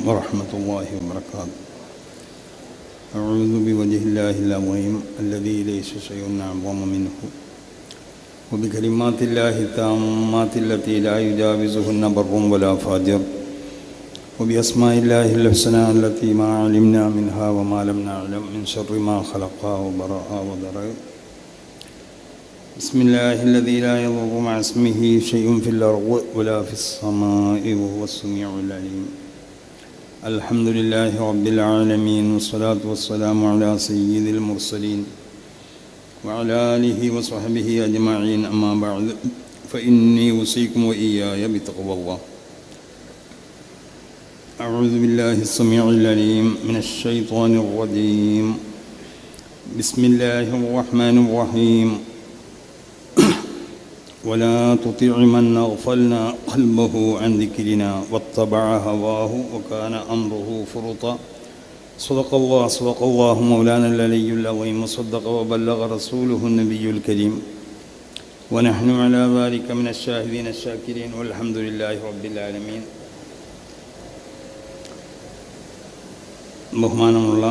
ورحمة الله وبركاته. أعوذ بوجه الله العظيم الذي ليس شيء أعظم منه وبكلمات الله التامات التي لا يجاوزهن بر ولا فاجر وبأسماء الله الحسنى التي ما علمنا منها وما لم نعلم من شر ما خلق وبرأ وضرأ. بسم الله الذي لا يضر مع اسمه شيء في الأرض ولا في السماء وهو السميع العليم. الحمد لله رب العالمين والصلاة والسلام على سيد المرسلين وعلى آله وصحبه أجمعين. أما بعد فإني أوصيكم وإياي بتقوى الله. أعوذ بالله السميع العليم من الشيطان الرجيم. بسم الله الرحمن الرحيم. ولا تطع من أغفلنا قلبه عن ذكرنا واتبع هواه وكان أمره فرطا. صدق الله مولانا العلي العظيم وصدق وبلغ رسوله النبي الكريم ونحن على ذلك من الشاهدين الشاكرين والحمد لله رب العالمين. ബഹുമാനമുള്ള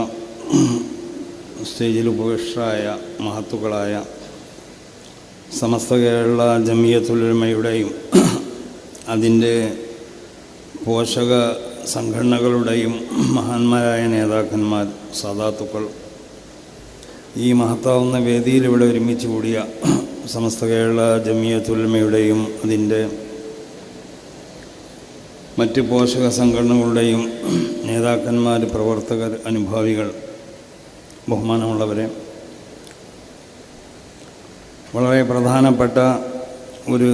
സ്റ്റേജിൽ ഉപവിഷ്ടരായ മഹത്തുക്കളായ സമസ്ത കേരള ജമിയത്തുൽ ഉലമയുടെയും അതിൻ്റെ പോഷക സംഘടനകളുടെയും മഹാന്മാരായ നേതാക്കന്മാർ, സാദാത്തുക്കൾ, ഈ മഹത്താവുന്ന വേദിയിൽ ഇവിടെ ഒരുമിച്ച് കൂടിയ സമസ്ത കേരള ജമിയത്തുൽ ഉലമയുടെയും അതിൻ്റെ മറ്റ് പോഷക സംഘടനകളുടെയും നേതാക്കന്മാർ, പ്രവർത്തകർ, അനുഭാവികൾ, ബഹുമാനമുള്ളവരെ, വളരെ പ്രധാനപ്പെട്ട ഒരു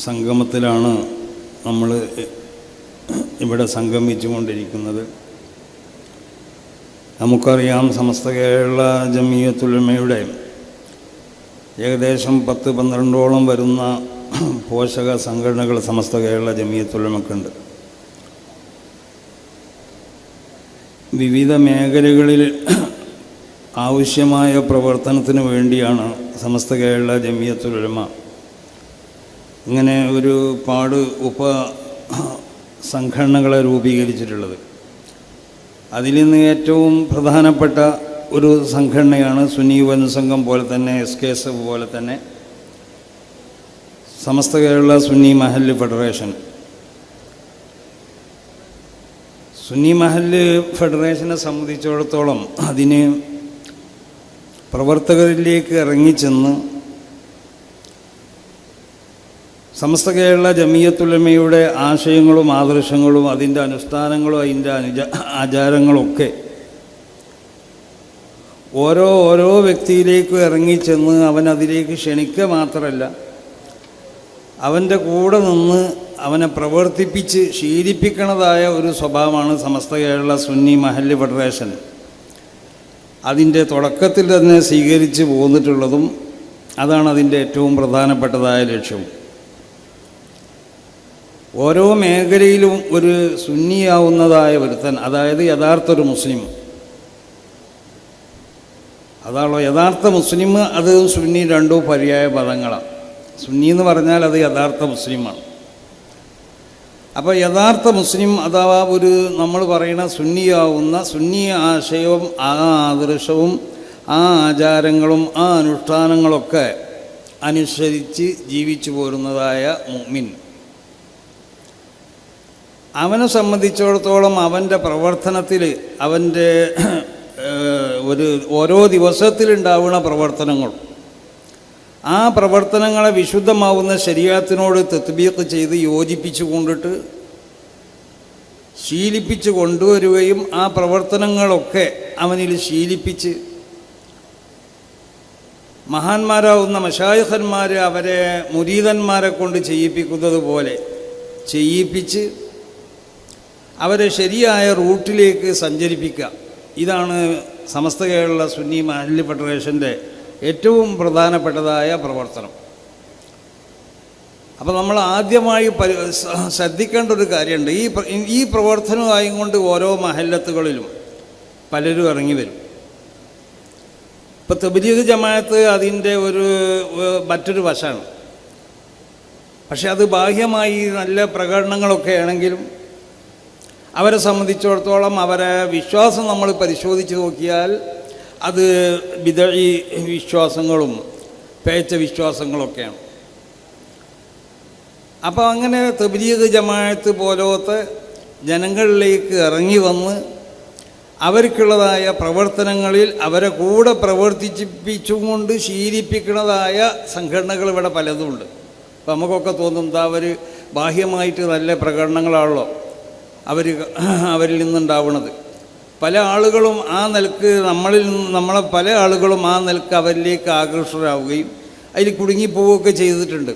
സംഗമത്തിലാണ് നമ്മൾ ഇവിടെ സംഗമിച്ചു കൊണ്ടിരിക്കുന്നത്. നമുക്കറിയാം, സമസ്ത കേരള ജമിയത്തുൽ ഉലമയുടെ ഏകദേശം 10-12ഓളം വരുന്ന പോഷക സംഘടനകൾ സമസ്ത കേരള ജമിയത്തുൽ ഉലമക്കുണ്ട്. വിവിധ മേഖലകളിൽ ആവശ്യമായ പ്രവർത്തനത്തിന് വേണ്ടിയാണ് സമസ്ത കേരള ജമിയത്തുൽ ഉലമ ഇങ്ങനെ ഒരു ഉപ സംഘടനകളെ രൂപീകരിച്ചിട്ടുള്ളത്. അതിൽ നിന്ന് ഏറ്റവും പ്രധാനപ്പെട്ട ഒരു സംഘടനയാണ് സുന്നി യുവജന സംഘം പോലെ തന്നെ SKSF പോലെ തന്നെ സമസ്ത കേരള സുന്നി മഹല്ല് ഫെഡറേഷൻ. സുന്നി മഹല്ല് ഫെഡറേഷനെ സംബന്ധിച്ചിടത്തോളം അതിന് പ്രവർത്തകരിലേക്ക് ഇറങ്ങിച്ചെന്ന് സമസ്ത കേരള ജമിയത്തുൽ ഉലമയുടെ ആശയങ്ങളും ആദർശങ്ങളും അതിൻ്റെ അനുഷ്ഠാനങ്ങളും അതിൻ്റെ ആചാരങ്ങളൊക്കെ ഓരോ വ്യക്തിയിലേക്കും ഇറങ്ങിച്ചെന്ന് അവനതിലേക്ക് ക്ഷണിക്കുക മാത്രമല്ല, അവൻ്റെ കൂടെ നിന്ന് അവനെ പ്രവർത്തിപ്പിച്ച് ശീലിപ്പിക്കുന്നതായ ഒരു സ്വഭാവമാണ് സമസ്ത കേരള സുന്നി മഹല്ല് ഫെഡറേഷൻ അതിൻ്റെ തുടക്കത്തിൽ തന്നെ സ്വീകരിച്ച് പോന്നിട്ടുള്ളതും. അതാണ് അതിൻ്റെ ഏറ്റവും പ്രധാനപ്പെട്ടതായ ലക്ഷ്യവും. ഓരോ മേഖലയിലും ഒരു സുന്നിയാവുന്നതായ ഒരുത്തൻ, അതായത് യഥാർത്ഥ ഒരു മുസ്ലിം, അതാണല്ലോ യഥാർത്ഥ മുസ്ലിം. അത് സുന്നി രണ്ടും പര്യായ പദങ്ങളാണ്. സുന്നി എന്ന് പറഞ്ഞാൽ അത് യഥാർത്ഥ മുസ്ലിമാണ്. അപ്പോൾ യഥാർത്ഥ മുസ്ലിം അഥവാ ഒരു നമ്മൾ പറയുന്ന സുന്നിയാവുന്ന സുന്നി ആശയവും ആ ആദർശവും ആ ആചാരങ്ങളും ആ അനുഷ്ഠാനങ്ങളൊക്കെ അനുസരിച്ച് ജീവിച്ചു പോരുന്നതായ മുഅ്മിൻ, അവനെ സംബന്ധിച്ചിടത്തോളം അവൻ്റെ പ്രവർത്തനത്തിൽ അവൻ്റെ ഓരോ ദിവസത്തിലുണ്ടാവുന്ന പ്രവർത്തനങ്ങൾ, ആ പ്രവർത്തനങ്ങളെ വിശുദ്ധമാവുന്ന ശരീഅത്തിനോട് തത്ബീഖ് ചെയ്ത് യോജിപ്പിച്ചു കൊണ്ടിട്ട് ശീലിപ്പിച്ച് കൊണ്ടുവരികയും ആ പ്രവർത്തനങ്ങളൊക്കെ അവനിൽ ശീലിപ്പിച്ച് മഹാന്മാരാവുന്ന മശായിഖന്മാർ അവരെ മുരീദന്മാരെ കൊണ്ട് ചെയ്യിപ്പിക്കുന്നത് പോലെ ചെയ്യിപ്പിച്ച് അവരെ ശരിയായ റൂട്ടിലേക്ക് സഞ്ചരിപ്പിക്കുക. ഇതാണ് സമസ്ത കേരള സുന്നി മഹല്ല് ഫെഡറേഷൻ്റെ ഏറ്റവും പ്രധാനപ്പെട്ടതായ പ്രവർത്തനം. അപ്പോൾ നമ്മൾ ആദ്യമായി ശ്രദ്ധിക്കേണ്ട ഒരു കാര്യമുണ്ട്. ഈ പ്രവർത്തനമായി കൊണ്ട് ഓരോ മഹല്ലത്തുകളിലും പലരും ഇറങ്ങി വരും. ഇപ്പോൾ തബ്ലീഗ് ജമാഅത്ത് അതിൻ്റെ മറ്റൊരു വശമാണ്. പക്ഷെ അത് ബാഹ്യമായി നല്ല പ്രകടനങ്ങളൊക്കെ ആണെങ്കിലും അവരെ സംബന്ധിച്ചിടത്തോളം അവരെ വിശ്വാസം നമ്മൾ പരിശോധിച്ച് നോക്കിയാൽ അത് ബിദഈ വിശ്വാസങ്ങളും പേച്ച വിശ്വാസങ്ങളൊക്കെയാണ്. അപ്പോൾ അങ്ങനെ തബ്ലീഗ് ജമാഅത്ത് പോലത്തെ ജനങ്ങളിലേക്ക് ഇറങ്ങി വന്ന് അവർക്കുള്ളതായ പ്രവർത്തനങ്ങളിൽ അവരെ കൂടെ പ്രവർത്തിപ്പിച്ചുകൊണ്ട് ശീലിപ്പിക്കുന്നതായ സംഘടനകൾ ഇവിടെ പലതുമുണ്ട്. അപ്പോൾ നമുക്കൊക്കെ തോന്നും എന്താ അവർ ബാഹ്യമായിട്ട് നല്ല പ്രകടനങ്ങളാണല്ലോ അവരിൽ നിന്നുണ്ടാവുന്നത്. പല ആളുകളും ആ നിലക്ക് നമ്മളെ പല ആളുകളും ആ നിലക്ക് അവരിലേക്ക് ആകർഷകരാവുകയും അതിൽ കുടുങ്ങിപ്പോവുകയൊക്കെ ചെയ്തിട്ടുണ്ട്.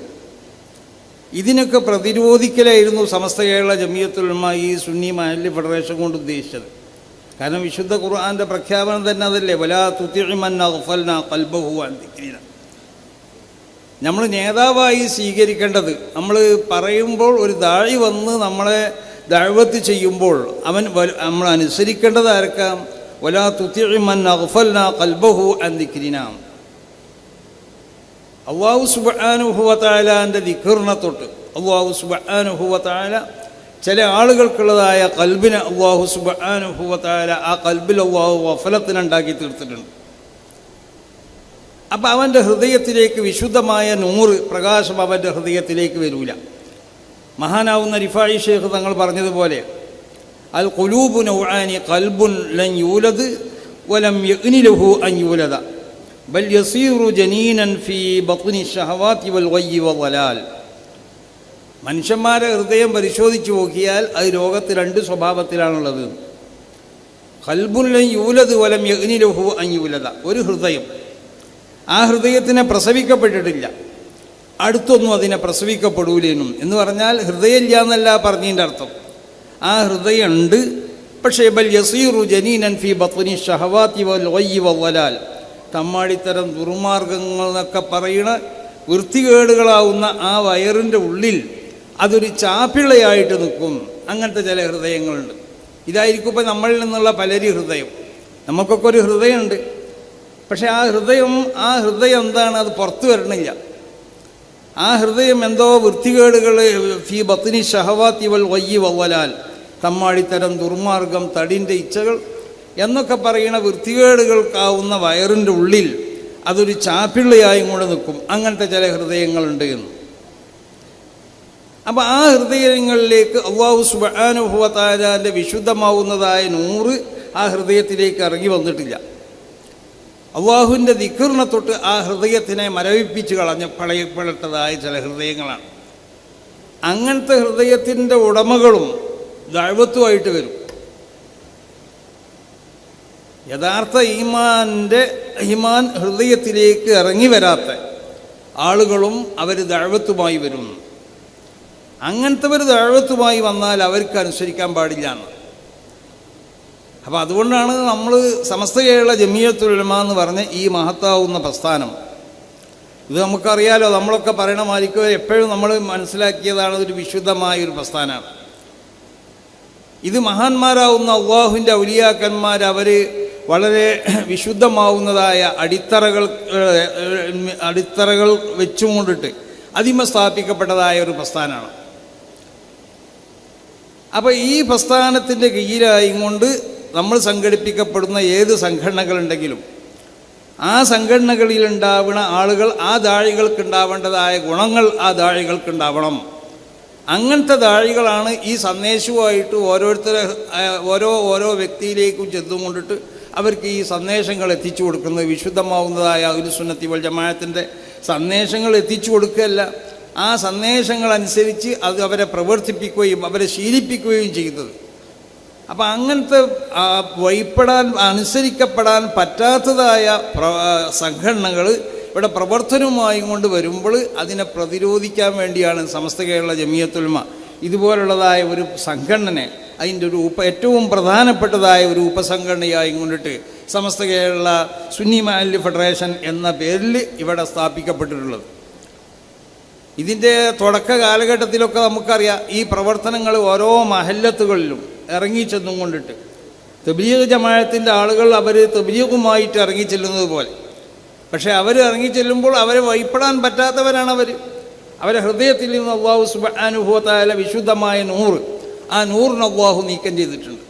ഇതിനൊക്കെ പ്രതിരോധിക്കലായിരുന്നു സമസ്ത കേരള ജമിയത്തുൽ ഉലമ ഈ സുന്നി മഹല്ല് ഫെഡറേഷൻ കൊണ്ട് ഉദ്ദേശിച്ചത്. കാരണം വിശുദ്ധ ഖുർആൻ്റെ പ്രഖ്യാപനം തന്നെ അതല്ലേ, വലാ തുതിഇ മൻ അഗ്ഫൽനാ ഖൽബഹു അൻ ദിക്രിനാ. നമ്മൾ നേതാവായി സ്വീകരിക്കേണ്ടത്, നമ്മൾ പറയുമ്പോൾ ഒരു ദാഴി വന്ന് നമ്മളെ ദഅവത്ത് ചെയ്യുമ്പോൾ നമ്മൾ അനുസരിക്കേണ്ടത് ആർക്കാം? വലാ തുതിഇ മൻ അഗ്ഫൽനാ ഖൽബഹു അൻ ദിക്രിനാ. അല്ലാഹു സുബ്ഹാനഹു വ തആലാൻ്റെ ദിക്റിനെ തൊട്ട് അല്ലാഹു സുബ്ഹാനഹു വ തആല ചില ആളുകൾക്കുള്ളതായ ഖൽബിനെ അല്ലാഹു സുബ്ഹാനഹു വ തആല ആ ഖൽബിൽ അല്ലാഹു ഗഫലത്തിനുണ്ടാക്കി തീർത്തിട്ടുണ്ട്. അപ്പം അവൻ്റെ ഹൃദയത്തിലേക്ക് വിശുദ്ധമായ നൂറ് പ്രകാശം അവൻ്റെ ഹൃദയത്തിലേക്ക് വരൂല. മഹാനാവുന്ന റിഫായി ഷേഖ് തങ്ങൾ പറഞ്ഞതുപോലെ അൽ ഖുലൂബു നൗആനി ഖൽബുൻ ലൻ യൂലദ് വലം യഗ്നി ലഹു അൻ യൂലദ ബൽ യസീറു ജനീനൻ ഫീ ബത്നി ശഹവാതി വൽ ഗയ്യി വളലാൽ. മനുഷ്യന്മാരെ ഹൃദയം പരിശോധിച്ച് നോക്കിയാൽ അത് ലോകത്ത് രണ്ട് സ്വഭാവത്തിലാണുള്ളത്. ഖൽബുൻ ലൻ യൂലദ് വലം യഗ്നി ലഹു അൻ യൂലദ, ഒരു ഹൃദയം, ആ ഹൃദയത്തിനെ പ്രസവിക്കപ്പെട്ടിട്ടില്ല, അടുത്തൊന്നും അതിനെ പ്രസവിക്കപ്പെടൂലേനും എന്ന് പറഞ്ഞാൽ ഹൃദയമില്ല എന്നല്ല പറഞ്ഞതിൻ്റെ അർത്ഥം. ആ ഹൃദയമുണ്ട്, പക്ഷേ ബൽ യസീറു ജനീനൻ ഫീ ബത്നി ശഹവാതി വൽ ഗയ്യി വളലാൽ, തമ്മാടിത്തരം ദുർമാർഗങ്ങൾ എന്നൊക്കെ പറയുന്ന വൃത്തികേടുകളാവുന്ന ആ വയറിൻ്റെ ഉള്ളിൽ അതൊരു ചാപ്പിളയായിട്ട് നിൽക്കും. അങ്ങനത്തെ ചില ഹൃദയങ്ങളുണ്ട്. ഇതായിരിക്കും ഇപ്പം നമ്മളിൽ നിന്നുള്ള പലരും ഹൃദയം. നമുക്കൊക്കെ ഒരു ഹൃദയമുണ്ട്, പക്ഷേ ആ ഹൃദയം എന്താണ്, അത് പുറത്തു വരണില്ല. ആ ഹൃദയം എന്തോ വൃത്തികേടുകൾ ഫീ ബത്നി ശഹവാതി വൽ ഗയ്യി വളലാൽ, തമ്മാടിത്തരം ദുർമാർഗം തടിൻ്റെ ഇച്ഛകൾ എന്നൊക്കെ പറയുന്ന വൃത്തികേടുകൾക്കാവുന്ന വയറിൻ്റെ ഉള്ളിൽ അതൊരു ചാപ്പിള്ളയായും കൂടെ നിൽക്കും. അങ്ങനത്തെ ചില ഹൃദയങ്ങളുണ്ട് എന്ന്. അപ്പോൾ ആ ഹൃദയങ്ങളിലേക്ക് അല്ലാഹു സുബ്ഹാനഹു വ തആലാൻ്റെ വിശുദ്ധമാവുന്നതായ നൂറ് ആ ഹൃദയത്തിലേക്ക് ഇറങ്ങി വന്നിട്ടില്ല. അള്ളാഹുവിൻ്റെ ദിക്റിനെ തൊട്ട് ആ ഹൃദയത്തിനെ മരവിപ്പിച്ച് കളയപ്പെട്ടതായ ചില ഹൃദയങ്ങളാണ്. അങ്ങനത്തെ ഹൃദയത്തിൻ്റെ ഉടമകളും ദഅവത്തുമായിട്ട് വരും. യഥാർത്ഥ ഈമാൻ ഹൃദയത്തിലേക്ക് ഇറങ്ങി വരാത്ത ആളുകളും അവർ ദഅവത്തുമായി വരുന്നു. അങ്ങനത്തെ ഒരു ദഅവത്തുമായി വന്നാൽ അവർക്ക് അനുസരിക്കാൻ പാടില്ല എന്ന്. അപ്പോൾ അതുകൊണ്ടാണ് നമ്മൾ സമസ്ത കേരള ജമിയത്തുൽ ഉലമ എന്ന് പറഞ്ഞ ഈ മഹത്താവുന്ന പ്രസ്ഥാനം, ഇത് നമുക്കറിയാലോ, നമ്മളൊക്കെ പറയണ മാലിക്കോ എപ്പോഴും നമ്മൾ മനസ്സിലാക്കിയതാണ്, ഒരു വിശുദ്ധമായൊരു പ്രസ്ഥാനമാണ്. ഇത് മഹാന്മാരാവുന്ന അള്ളാഹുവിൻ്റെ ഔലിയാക്കന്മാർ അവർ വളരെ വിശുദ്ധമാവുന്നതായ അടിത്തറകൾ വെച്ചുകൊണ്ടിട്ട് അതിമ സ്ഥാപിക്കപ്പെട്ടതായ ഒരു പ്രസ്ഥാനമാണ്. അപ്പോൾ ഈ പ്രസ്ഥാനത്തിൻ്റെ കീഴിലായി കൊണ്ട് നമ്മൾ സംഘടിപ്പിക്കപ്പെടുന്ന ഏത് സംഘടനകളുണ്ടെങ്കിലും ആ സംഘടനകളിലുണ്ടാവുന്ന ആളുകൾ, ആ ദാഴികൾക്കുണ്ടാവേണ്ടതായ ഗുണങ്ങൾ ആ ദാഴികൾക്കുണ്ടാവണം. അങ്ങനത്തെ ദാഴികളാണ് ഈ സന്ദേശവുമായിട്ട് ഓരോ വ്യക്തിയിലേക്കും ചെന്നുകൊണ്ടിട്ട് അവർക്ക് ഈ സന്ദേശങ്ങൾ എത്തിച്ചു കൊടുക്കുന്നത്. വിശുദ്ധമാവുന്നതായ അഹ്ലുസ് സുന്നത്തി വൽ ജമാഅത്തിൻ്റെ സന്ദേശങ്ങൾ എത്തിച്ചു കൊടുക്കുകയല്ല, ആ സന്ദേശങ്ങളനുസരിച്ച് അത് അവരെ പ്രവർത്തിപ്പിക്കുകയും അവരെ ശീലിപ്പിക്കുകയും ചെയ്യുന്നത്. അപ്പം അങ്ങനത്തെ അനുസരിക്കപ്പെടാൻ പറ്റാത്തതായ സംഘടനകൾ ഇവിടെ പ്രവർത്തനവുമായി കൊണ്ട് വരുമ്പോൾ അതിനെ പ്രതിരോധിക്കാൻ വേണ്ടിയാണ് സമസ്ത കേരള ജമിയത്തുൽ ഉലമ ഇതുപോലുള്ളതായ ഒരു സംഘടനയെ അതിൻ്റെ ഒരു ഏറ്റവും പ്രധാനപ്പെട്ടതായ ഒരു ഉപസംഘടനയായി കൊണ്ടിട്ട് സമസ്ത കേരള സുന്നി മഹല്ല് ഫെഡറേഷൻ എന്ന പേരിൽ ഇവിടെ സ്ഥാപിക്കപ്പെട്ടിട്ടുള്ളത്. ഇതിൻ്റെ തുടക്ക കാലഘട്ടത്തിലൊക്കെ നമുക്കറിയാം, ഈ പ്രവർത്തനങ്ങൾ ഓരോ മഹല്ലത്തുകളിലും ഇറങ്ങിച്ചെന്നും കൊണ്ടിട്ട് തബ്ലീഗ് ജമാഅത്തിൻ്റെ ആളുകൾ അവർ തബ്ലീഗുമായിട്ട് ഇറങ്ങിച്ചെല്ലുന്നത് പോലെ, പക്ഷേ അവർ ഇറങ്ങിച്ചെല്ലുമ്പോൾ അവരെ വഴിപ്പെടാൻ പറ്റാത്തവരാണ് അവരെ ഹൃദയത്തിൽ നിന്ന് അല്ലാഹു സുബ്ഹാനഹു വ തആല വിശുദ്ധമായ നൂറ് ആ നൂറിന് അല്ലാഹു നീക്കം ചെയ്തിട്ടുണ്ട്.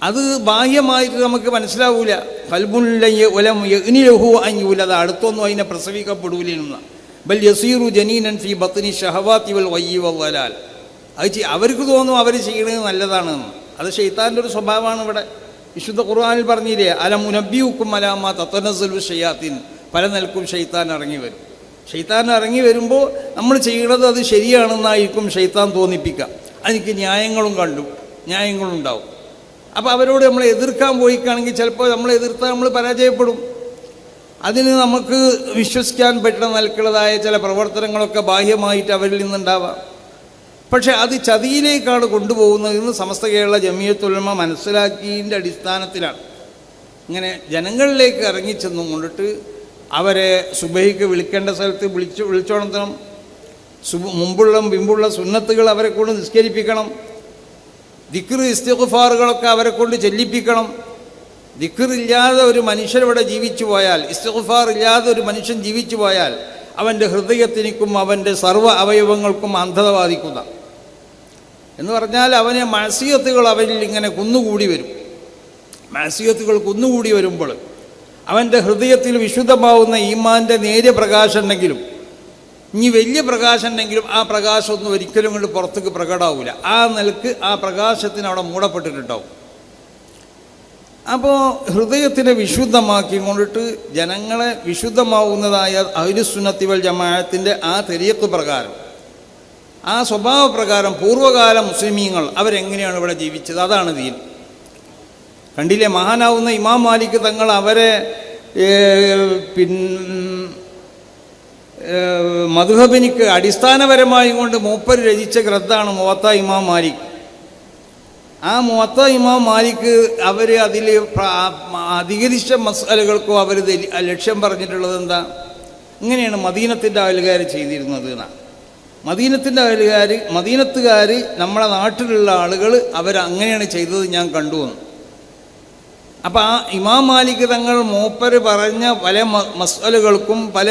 അത് ബാഹ്യമായിട്ട് നമുക്ക് മനസ്സിലാവൂല. ഖൽബുല്ലഹു അടുത്തൊന്നും അതിനെ പ്രസവിക്കപ്പെടൂലെന്ന ബൽ യസീറു ജനീനൻ ഫി ബത്നി ഷഹവാതി വൽ വയ്യി വൽ അത് അവർക്ക് തോന്നും അവർ ചെയ്യണത് നല്ലതാണെന്ന്. അത് ശൈത്താൻ്റെ ഒരു സ്വഭാവമാണ്. ഇവിടെ വിശുദ്ധ ഖുർആനിൽ പറഞ്ഞില്ലേ, അലം മുനബ്ബിഉക്കും അലാമാ തതനസ്സലു ശയാത്തീൻ, പല നിലക്കും ശൈത്താൻ ഇറങ്ങി വരും. ശൈത്താൻ ഇറങ്ങി വരുമ്പോൾ നമ്മൾ ചെയ്യണത് അത് ശരിയാണെന്നായിരിക്കും ശൈത്താൻ തോന്നിപ്പിക്കുക. എനിക്ക് ന്യായങ്ങളുണ്ടാവും. അപ്പോൾ അവരോട് നമ്മൾ എതിർക്കാൻ പോയിക്കാണെങ്കിൽ ചിലപ്പോൾ നമ്മൾ എതിർത്താൽ നമ്മൾ പരാജയപ്പെടും. അതിന് നമുക്ക് വിശ്വസിക്കാൻ പറ്റുന്ന നിലക്കുള്ളതായ ചില പ്രവർത്തനങ്ങളൊക്കെ ബാഹ്യമായിട്ട് അവരിൽ നിന്നുണ്ടാവാം. പക്ഷേ അത് ചതിയിലേക്കാണ് കൊണ്ടുപോകുന്നതെന്ന് സമസ്ത കേരള ജമിയത്തുൽ ഉലമ മനസ്സിലാക്കിയതിൻ്റെ അടിസ്ഥാനത്തിലാണ് ഇങ്ങനെ ജനങ്ങളിലേക്ക് ഇറങ്ങിച്ചെന്നും കൊണ്ടിട്ട് അവരെ സുബഹിക്ക് വിളിക്കേണ്ട സ്ഥലത്ത് വിളിച്ചോണത്തണം. മുമ്പുള്ള സുന്നത്തുകൾ അവരെ കൊണ്ട് നിസ്കരിപ്പിക്കണം. ദിക്ർ ഇസ്തിഗ്ഫാറുകളൊക്കെ അവരെ കൊണ്ട് ചെല്ലിപ്പിക്കണം. ദിക്ർ ഇല്ലാതെ ഒരു മനുഷ്യനിവിടെ ജീവിച്ചു പോയാൽ, ഇസ്തിഗ്ഫാർ ഇല്ലാതെ ഒരു മനുഷ്യൻ ജീവിച്ചു പോയാൽ അവൻ്റെ ഹൃദയത്തിനും അവൻ്റെ സർവ്വ അവയവങ്ങൾക്കും അന്ധത ബാധിക്കുന്ന എന്ന് പറഞ്ഞാൽ അവനെ മഅസിയത്തുകൾ അവനിൽ ഇങ്ങനെ കുന്നുകൂടി വരും. മഅസിയത്തുകൾ കുന്നുകൂടി വരുമ്പോൾ അവൻ്റെ ഹൃദയത്തിൽ വിശുദ്ധമാവുന്ന ഈമാൻ്റെ നേരിയ പ്രകാശം ഉണ്ടെങ്കിലും ഇനി വലിയ പ്രകാശം ഉണ്ടെങ്കിലും ആ പ്രകാശമൊന്നും ഒരിക്കലും കൊണ്ട് പുറത്തേക്ക് പ്രകടമാവില്ല. ആ നിലക്ക് ആ പ്രകാശത്തിന് അവിടെ മൂടപ്പെട്ടിട്ടുണ്ടാവും. അപ്പോൾ ഹൃദയത്തിനെ വിശുദ്ധമാക്കി കൊണ്ടിട്ട് ജനങ്ങളെ വിശുദ്ധമാവുന്നതായ അഹ്ലുസുന്നത്തി വൽ ജമാഅത്തിൻ്റെ ആ തരീഖ് പ്രകാരം, ആ സ്വഭാവപ്രകാരം പൂർവ്വകാല മുസ്ലിമീങ്ങൾ അവരെങ്ങനെയാണ് ഇവിടെ ജീവിച്ചത്, അതാണ് ദീൻ. കണ്ടില്ലേ, മഹാനാവുന്ന ഇമാം മാലിക് തങ്ങൾ അവരെ മദ്ഹബിനിക്ക് അടിസ്ഥാനപരമായി കൊണ്ട് മൂപ്പർ രചിച്ച ഗ്രന്ഥമാണ് മുവത്ത ഇമാം മാലിക്. ആ മുവത്ത ഇമാം മാലിക് അവർ അതിൽ അധികരിച്ച മസ്അലകൾക്കോ അവർ ലക്ഷ്യം പറഞ്ഞിട്ടുള്ളത് എന്താ, ഇങ്ങനെയാണ് മദീനത്തിൻ്റെ അയൽക്കാർ ചെയ്തിരുന്നത് എന്നാണ്. മദീനത്തുകാർ നമ്മളെ നാട്ടിലുള്ള ആളുകൾ അവരങ്ങനെയാണ് ചെയ്തത് ഞാൻ കണ്ടുവന്നു. അപ്പം ആ ഇമാം മാലിക് തങ്ങൾ മൂപ്പര് പറഞ്ഞ പല മസ്അലകൾക്കും പല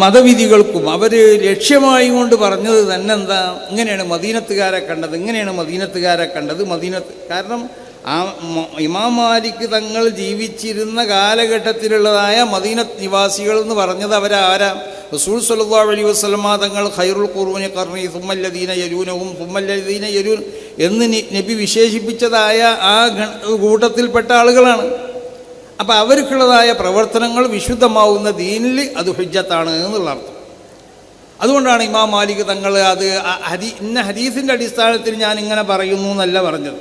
മതവിധികൾക്കും അവർ ലക്ഷ്യമായി കൊണ്ട് പറഞ്ഞത് തന്നെ എന്താ, ഇങ്ങനെയാണ് മദീനത്തുകാരെ കണ്ടത്. കാരണം ആ ഇമാം മാലിക് തങ്ങൾ ജീവിച്ചിരുന്ന കാലഘട്ടത്തിലുള്ളതായ മദീനത്ത് നിവാസികൾ എന്ന് പറഞ്ഞത് അവരാരാ? റസൂൽ സ്വല്ലല്ലാഹു അലൈഹി വസല്ലമ തങ്ങൾ ഖൈറുൽ ഖുറൂനി ഖർനി സുമ്മല്ലദീന യലൂനഹും സുമ്മല്ലദീന യലൂൻ എന്ന് നബി വിശേഷിപ്പിച്ചതായ ആ കൂട്ടത്തിൽപ്പെട്ട ആളുകളാണ്. അപ്പം അവർക്കുള്ളതായ പ്രവർത്തനങ്ങൾ വിശുദ്ധമാവുന്ന ദീനിൽ അത് ഹുജ്ജത്താണ് എന്നുള്ള അർത്ഥം. അതുകൊണ്ടാണ് ഇമാം മാലിക് തങ്ങൾ അത് ഇന്ന ഹദീസിൻ്റെ അടിസ്ഥാനത്തിൽ ഞാൻ ഇങ്ങനെ പറയുന്നു എന്നല്ല പറഞ്ഞത്.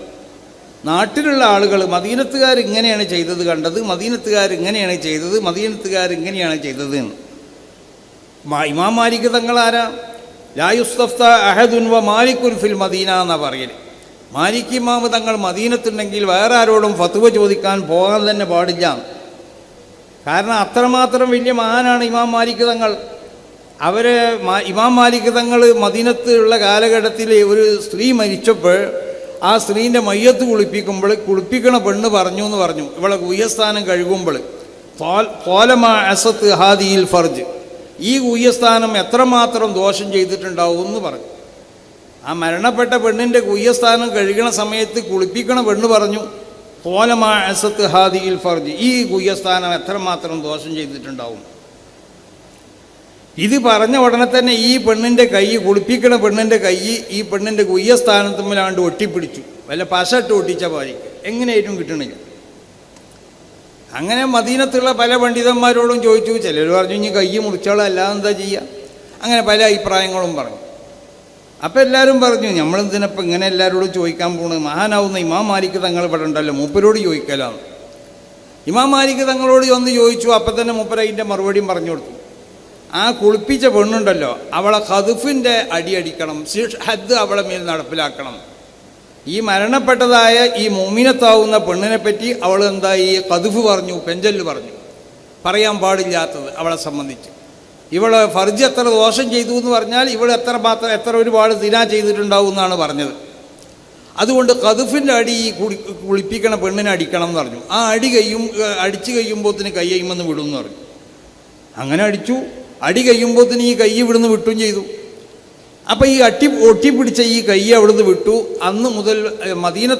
നാട്ടിലുള്ള ആളുകൾ മദീനത്തുകാർ ഇങ്ങനെയാണ് ചെയ്തത് കണ്ടത്, മദീനത്തുകാർ ഇങ്ങനെയാണ് ചെയ്തത് എന്ന്. ഇമാം മാലിക് തങ്ങൾ ആരാ? ലാ യുസ്തഫ്ത അഹദുൻ വ മാലിക്കുൻ ഫിൽ മദീന എന്നാണ് പറയൽ. മാലിക് ഇമാമ് തങ്ങൾ മദീനത്തുണ്ടെങ്കിൽ വേറെ ആരോടും ഫത്വ ചോദിക്കാൻ പോകാൻ തന്നെ പാടില്ല. കാരണം അത്രമാത്രം വലിയ മഹാനാണ് ഇമാം മാലിക് തങ്ങൾ. ഇമാം മാലിക് തങ്ങൾ മദീനത്തുള്ള കാലഘട്ടത്തിൽ ഒരു സ്ത്രീ മരിച്ചപ്പോൾ ആ സ്ത്രീൻ്റെ മയ്യത്ത് കുളിപ്പിക്കണ പെണ്ണ് പറഞ്ഞു ഇവളെ ഗുഹ്യസ്ഥാനം കഴുകുമ്പോൾ പോലമാ അസത്ത് ഹാദിയിൽ ഫർജ്, ഈ ഗുഹ്യസ്ഥാനം എത്രമാത്രം ദോഷം ചെയ്തിട്ടുണ്ടാവും എന്ന് പറഞ്ഞു. ആ മരണപ്പെട്ട പെണ്ണിൻ്റെ ഗുഹ്യസ്ഥാനം കഴുകണ സമയത്ത് കുളിപ്പിക്കണ പെണ്ണ് പറഞ്ഞു പോലമാ അസത്ത് ഹാദിയിൽ ഫർജ്, ഈ ഗുഹ്യസ്ഥാനം എത്രമാത്രം ദോഷം ചെയ്തിട്ടുണ്ടാവും. ഇത് പറഞ്ഞ ഉടനെ തന്നെ ഈ പെണ്ണിൻ്റെ കൈ, കുളിപ്പിക്കണ പെണ്ണിൻ്റെ കൈ ഈ പെണ്ണിൻ്റെ ഗുഹ്യസ്ഥാനത്തുമ്മിലാണ്ട് ഒട്ടിപ്പിടിച്ചു. വല്ല പശട്ട് ഒട്ടിച്ച പാലിക്ക് എങ്ങനെയായിട്ടും കിട്ടണില്ല. അങ്ങനെ മദീനത്തുള്ള പല പണ്ഡിതന്മാരോടും ചോദിച്ചു. ചിലർ പറഞ്ഞു ഇനി കൈ മുറിച്ചോളാം, അല്ലാതെ എന്താ ചെയ്യുക. അങ്ങനെ പല അഭിപ്രായങ്ങളും പറഞ്ഞു. അപ്പം എല്ലാവരും പറഞ്ഞു നമ്മളെന്തിനപ്പം ഇങ്ങനെ എല്ലാവരോടും ചോദിക്കാൻ പോണത്, മഹാനാവുന്ന ഇമാം മാലിക് തങ്ങൾ ഇവിടെ ഉണ്ടല്ലോ, മൂപ്പരോട് ചോദിക്കലാണ്. ഇമാം മാലിക് തങ്ങളോട് ഒന്ന് ചോദിച്ചു. അപ്പം തന്നെ മൂപ്പർ അതിൻ്റെ മറുപടിയും പറഞ്ഞു കൊടുത്തു. ആ കുളിപ്പിച്ച പെണ്ണുണ്ടല്ലോ, അവളെ ഖദ്ഫിൻ്റെ അടിക്കണം, ഹദ് അവളെ മേൽ നടപ്പിലാക്കണം. ഈ മരണപ്പെട്ടതായ ഈ മുഅ്മിനത്താവുന്ന പെണ്ണിനെ പറ്റി അവൾ എന്താ ഈ ഖദ്ഫ് പറഞ്ഞു, പെഞ്ചല് പറഞ്ഞു, പറയാൻ പാടില്ലാത്തത് അവളെ സംബന്ധിച്ച്. ഇവളെ ഫർജ് എത്ര ദോഷം ചെയ്തു എന്ന് പറഞ്ഞാൽ ഇവൾ എത്ര ഒരുപാട് ദിനാ ചെയ്തിട്ടുണ്ടാവും എന്നാണ് പറഞ്ഞത്. അതുകൊണ്ട് ഖദ്ഫിൻ്റെ അടി ഈ കുളിപ്പിക്കണ പെണ്ണിനെ അടിക്കണം എന്ന് പറഞ്ഞു. ആ അടിച്ചു കഴിയുമ്പോഴത്തിന് കൈ കഴിയുമെന്ന് വിടും എന്ന് പറഞ്ഞു. അങ്ങനെ അടി കഴിയുമ്പോഴത്തിന് ഈ കൈ ഇവിടുന്ന് വിട്ടും ചെയ്തു. അപ്പോൾ ഈ ഒട്ടിപ്പിടിച്ച ഈ കൈ അവിടുന്ന് വിട്ടു. അന്ന് മുതൽ മദീന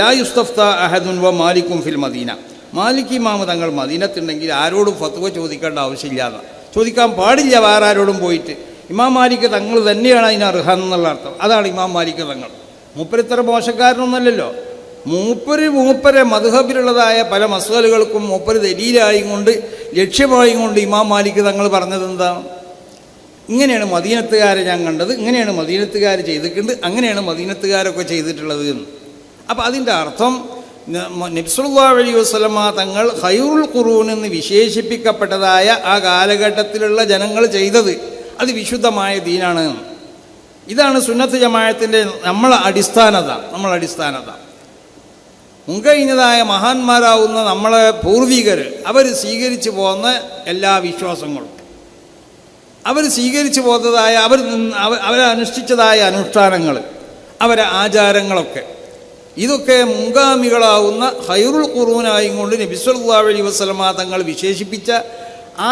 ലാ യുസ്തഫ്ത അഹദുൻ വ മാലിക്കും ഫിൽ മദീന, മാലിക് ഇമാമ് തങ്ങൾ മദീനത്തുണ്ടെങ്കിൽ ആരോടും ഫത്വ ചോദിക്കേണ്ട ആവശ്യമില്ലാതെ, ചോദിക്കാൻ പാടില്ല വേറെ ആരോടും പോയിട്ട്. ഇമാം മാലിക് തങ്ങൾ തന്നെയാണ് അതിന് അർഹൻ എന്നുള്ള അർത്ഥം. അതാണ് ഇമാം മാലിക് തങ്ങൾ. മൂപ്പര് ഇത്ര മോശക്കാരനൊന്നല്ലല്ലോ. മൂപ്പരെ മദ്ഹബിലുള്ളതായ പല മസ്അലകൾക്കും മൂപ്പര് ദലീലായും കൊണ്ട് ലക്ഷ്യമായും കൊണ്ട് ഇമാം മാലിക് തങ്ങൾ പറഞ്ഞത് എന്താ? ഇങ്ങനെയാണ് മദീനത്തുകാരെ ഞാൻ കണ്ടത്, ഇങ്ങനെയാണ് മദീനത്തുകാർ ചെയ്തിട്ടുണ്ട്, അങ്ങനെയാണ് മദീനത്തുകാരൊക്കെ ചെയ്തിട്ടുള്ളത് എന്ന്. അപ്പോൾ അതിൻ്റെ അർത്ഥം നബി സല്ലല്ലാഹു അലൈഹി വസല്ലമ തങ്ങൾ ഖൈറുൽ ഖുറൂൻ എന്ന് വിശേഷിപ്പിക്കപ്പെട്ടതായ ആ കാലഘട്ടത്തിലുള്ള ജനങ്ങൾ ചെയ്തത് അത് വിശുദ്ധമായ ദീനാണ്. ഇതാണ് സുന്നത്ത് ജമാഅത്തിൻ്റെ നമ്മളെ അടിസ്ഥാനത. മുൻകഴിഞ്ഞതായ മഹാന്മാരാവുന്ന നമ്മളെ പൂർവികർ അവർ സ്വീകരിച്ചു പോകുന്ന എല്ലാ വിശ്വാസങ്ങളും, അവർ സ്വീകരിച്ചു പോകുന്നതായ അവരനുഷ്ഠിച്ചതായ അനുഷ്ഠാനങ്ങൾ, അവരെ ആചാരങ്ങളൊക്കെ, ഇതൊക്കെ മുൻഗാമികളാവുന്ന ഖൈറുൽ ഖുറൂനായും കൊണ്ട് നബി സല്ലല്ലാഹു അലൈഹി വസല്ലമ തങ്ങൾ വിശേഷിപ്പിച്ച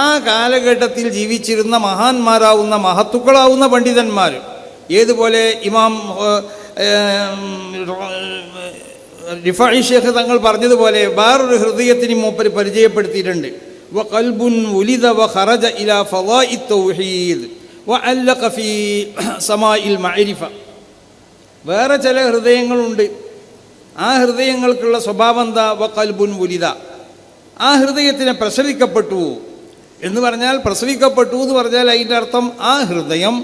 ആ കാലഘട്ടത്തിൽ ജീവിച്ചിരുന്ന മഹാന്മാരാവുന്ന മഹത്തുക്കളാവുന്ന പണ്ഡിതന്മാർ. ഏതുപോലെ ഇമാം റിഫാഇ ശൈഖ് തങ്ങൾ പറഞ്ഞതുപോലെ വേറൊരു ഹൃദയത്തിന് മൂപ്പര് പരിചയപ്പെടുത്തിയിട്ടുണ്ട്. വഖൽബുൻ ഉലിദ വഖറജ ഇലാ ഫളാഇ തൗഹീദ് വഅല്ലഖ ഫീ സമാഇൽ മഅരിഫ. വേറെ ചില ഹൃദയങ്ങളുണ്ട്. ആ ഹൃദയങ്ങൾക്കുള്ള സ്വഭാവം എന്താ? വഖൽബുൻ ഉലിദ, ആ ഹൃദയത്തിനെ പ്രസവിക്കപ്പെട്ടു എന്ന് പറഞ്ഞാൽ, പ്രസവിക്കപ്പെട്ടു എന്ന് പറഞ്ഞാൽ അതിൻ്റെ അർത്ഥം ആ ഹൃദയം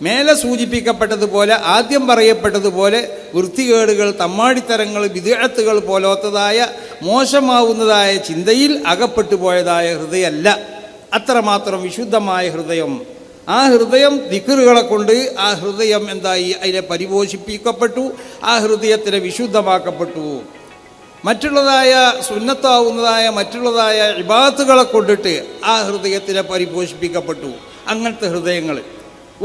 മേലെ സൂചിപ്പിക്കപ്പെട്ടതുപോലെ, ആദ്യം പറയപ്പെട്ടതുപോലെ വൃത്തികേടുകൾ, തമ്മാടിത്തരങ്ങൾ, ബിദ്അത്തുകൾ പോലത്തതായ മോശമാവുന്നതായ ചിന്തയിൽ അകപ്പെട്ടു പോയതായ ഹൃദയമല്ല. അത്രമാത്രം വിശുദ്ധമായ ഹൃദയം. ആ ഹൃദയം ദിക്റുകളെ കൊണ്ട് ആ ഹൃദയം എന്തായി? അതിനെ പരിപോഷിപ്പിക്കപ്പെട്ടു, ആ ഹൃദയത്തിനെ വിശുദ്ധമാക്കപ്പെട്ടു. മറ്റുള്ളതായ സുന്നത്താവുന്നതായ മറ്റുള്ളതായ ഇബാദത്തുകളെ കൊണ്ടിട്ട് ആ ഹൃദയത്തിനെ പരിപോഷിപ്പിക്കപ്പെട്ടു. അങ്ങനത്തെ ഹൃദയങ്ങൾ.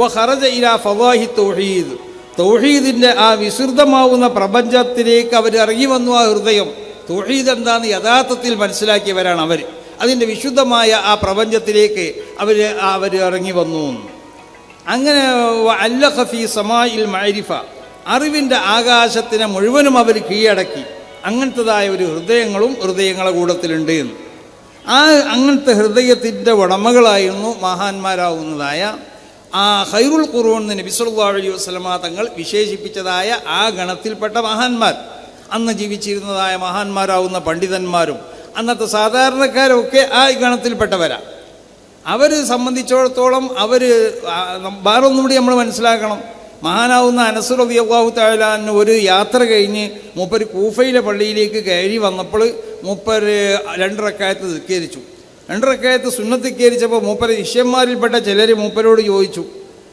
വഖറജ ഇലാ ഫളാഹി തൗഹീദ്, തൗഹീദിൻ്റെ ആ വിസൃതമാവുന്ന പ്രപഞ്ചത്തിലേക്ക് അവർ ഇറങ്ങി വന്നു. ആ ഹൃദയം തൗഹീദ് എന്താണെന്ന് യഥാർത്ഥത്തിൽ മനസ്സിലാക്കിയവരാണ് അവർ. അതിൻ്റെ വിശുദ്ധമായ ആ പ്രപഞ്ചത്തിലേക്ക് അവർ ഇറങ്ങി വന്നു. അങ്ങനെ വഅല്ലഖ ഫീ സമാഇൽ മഅരിഫ, അറിവിൻ്റെ ആകാശത്തിനെ മുഴുവനും അവർ കീഴടക്കി. അങ്ങനത്തതായ ഒരു ഹൃദയങ്ങളെ കൂട്ടത്തിലുണ്ട്. അങ്ങനത്തെ ഹൃദയത്തിൻ്റെ ഉടമകളായിരുന്നു മഹാന്മാരാവുന്നതായ ആ ഖൈറുൽ ഖുറൂൻ നബി സല്ലല്ലാഹു അലൈഹി വസല്ലമ തങ്ങൾ വിശേഷിപ്പിച്ചതായ ആ ഗണത്തിൽപ്പെട്ട മഹാന്മാർ. അന്ന് ജീവിച്ചിരുന്നതായ മഹാന്മാരാവുന്ന പണ്ഡിതന്മാരും അന്നത്തെ സാധാരണക്കാരൊക്കെ ആ ഗണത്തിൽപ്പെട്ടവരാണ്. അവർ സംബന്ധിച്ചിടത്തോളം വേറെ ഒന്നുകൂടി നമ്മൾ മനസ്സിലാക്കണം. മഹാനാവുന്ന അനസ് റളിയല്ലാഹു തആല അൻഹു ഒരു യാത്ര കഴിഞ്ഞ് മൂപ്പര് കൂഫയിലെ പള്ളിയിലേക്ക് കയറി വന്നപ്പോൾ മൂപ്പര് 2 റക്അത്ത് നിസ്കരിച്ചു. 2 റക്അത്ത് സുന്നത്ത് നിസ്കരിച്ചപ്പോൾ മൂപ്പര് ശിഷ്യന്മാരിൽപ്പെട്ട ചിലർ മൂപ്പരോട് ചോദിച്ചു,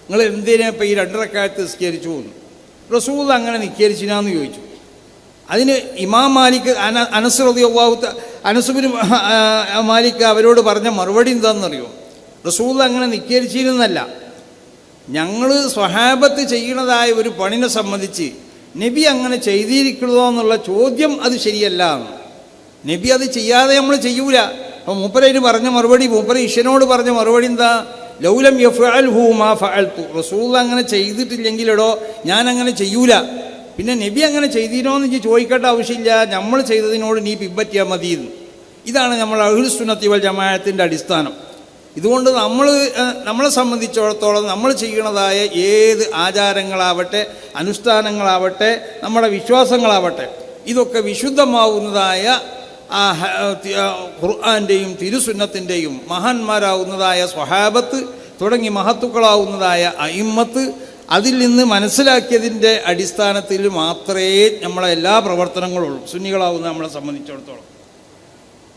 നിങ്ങൾ എന്തിനാ ഇപ്പോൾ ഈ 2 റക്അത്ത് നിസ്കരിച്ചു എന്ന്? റസൂൽ അങ്ങനെ നിസ്കരിച്ചിനാന്ന് ചോദിച്ചു. അതിന് ഇമാം മാലിക് അനസ് റളിയല്ലാഹു അനസ് ബിൻ മാലിക് അവരോട് പറഞ്ഞ മറുപടി എന്താണെന്നറിയോ? റസൂൽ അങ്ങനെ നിസ്കരിച്ചിരുന്നല്ല, ഞങ്ങൾ സ്വഹാബത്ത് ചെയ്യുന്നതായ ഒരു പണിനെ സംബന്ധിച്ച് നബി അങ്ങനെ ചെയ്തിരിക്കുന്നതോ എന്നുള്ള ചോദ്യം അത് ശരിയല്ല. നബി അത് ചെയ്യാതെ നമ്മൾ ചെയ്യൂല. അപ്പോൾ മൂപ്പരതിന് പറഞ്ഞ മറുപടി, മൂപ്പര ഇഷനോട് പറഞ്ഞ മറുപടി എന്താ? ലൗലം യഫ്അൽഹു മാ ഫഅൽതു, റസൂൽ അങ്ങനെ ചെയ്തിട്ടില്ലെങ്കിലോ ഞാൻ അങ്ങനെ ചെയ്യൂല. പിന്നെ നബി അങ്ങനെ ചെയ്തിനോ എന്ന് ചോദിക്കേണ്ട ആവശ്യമില്ല, നമ്മൾ ചെയ്തതിനോട് നീ പിൻപറ്റിയാൽ മതി. ഇതാണ് നമ്മൾ അഹ്ലുസ് സുന്നത്തി വൽ ജമാഅത്തിൻ്റെ അടിസ്ഥാനം. ഇതുകൊണ്ട് നമ്മളെ സംബന്ധിച്ചിടത്തോളം നമ്മൾ ചെയ്യുന്നതായ ഏത് ആചാരങ്ങളാവട്ടെ, അനുഷ്ഠാനങ്ങളാവട്ടെ, നമ്മുടെ വിശ്വാസങ്ങളാവട്ടെ, ഇതൊക്കെ വിശുദ്ധമാവുന്നതായ ഖുർആൻ്റെയും തിരുസുന്നത്തിൻ്റെയും മഹാന്മാരാവുന്നതായ സ്വഹാബത്ത് തുടങ്ങി മഹത്തുക്കളാവുന്നതായ അയിമ്മത്ത് അതിൽ നിന്ന് മനസ്സിലാക്കിയതിൻ്റെ അടിസ്ഥാനത്തിൽ മാത്രമേ നമ്മളെ എല്ലാ പ്രവർത്തനങ്ങളുള്ളൂ. സുന്നികളാവുന്ന നമ്മളെ സംബന്ധിച്ചിടത്തോളം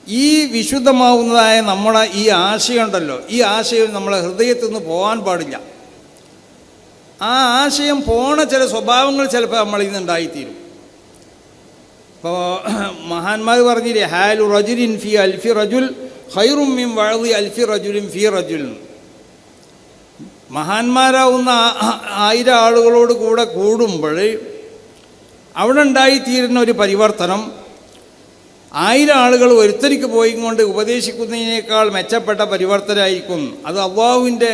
ഈ വിശുദ്ധമാവുന്നതായ നമ്മളെ ഈ ആശയം ഉണ്ടല്ലോ, ഈ ആശയം നമ്മളെ ഹൃദയത്തിൽ നിന്ന് പോകാൻ പാടില്ല. ആ ആശയം പോണ ചില സ്വഭാവങ്ങൾ ചിലപ്പോൾ നമ്മളിൽ നിന്ന് ഉണ്ടായിത്തീരും. ഇപ്പോൾ മഹാന്മാർ പറഞ്ഞില്ലേ, ഹാലു റജുലിൻ ഫി അൽഫി റജുൽ ഖൈറും മിൻ വഅദി അൽഫി റജുലിൻ ഫി റജുൽ. മഹാന്മാരാവുന്ന 1000 ആളുകളോട് കൂടെ കൂടുമ്പോൾ അവിടെ ഉണ്ടായിത്തീരുന്ന ഒരു പരിവർത്തനം 1000 ആളുകൾ ഒരുത്തരിക്ക് പോയി കൊണ്ട് ഉപദേശിക്കുന്നതിനേക്കാൾ മെച്ചപ്പെട്ട പരിവർത്തനമായിരിക്കും. അത് അള്ളാഹുവിൻ്റെ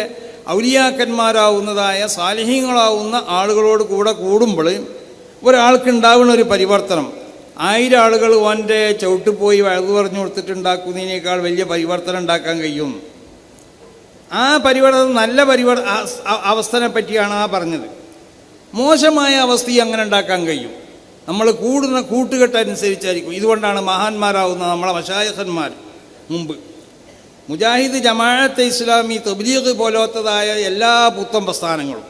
ഔലിയാക്കന്മാരാവുന്നതായ സാലിഹീങ്ങളാവുന്ന ആളുകളോട് കൂടെ കൂടുമ്പോൾ ഒരാൾക്കുണ്ടാവുന്ന ഒരു പരിവർത്തനം 1000 ആളുകൾ ഓൻ്റെ ചവിട്ട് പോയി വഴുതു പറഞ്ഞു കൊടുത്തിട്ടുണ്ടാക്കുന്നതിനേക്കാൾ വലിയ പരിവർത്തനം ഉണ്ടാക്കാൻ കഴിയും. ആ പരിവർത്തനം നല്ല അവസ്ഥനെ പറ്റിയാണ് ആ പറഞ്ഞത്. മോശമായ അവസ്ഥയും അങ്ങനെ ഉണ്ടാക്കാൻ കഴിയും. നമ്മൾ കൂടുന്ന കൂട്ടുകെട്ടനുസരിച്ചായിരിക്കും. ഇതുകൊണ്ടാണ് മഹാന്മാരാവുന്ന നമ്മളെ മശായിഖന്മാർ മുമ്പ് മുജാഹിദ്, ജമാഅത്തെ ഇസ്ലാമി, തബ്ലീഗ് പോലത്തതായ എല്ലാ പുത്തൻ പ്രസ്ഥാനങ്ങളും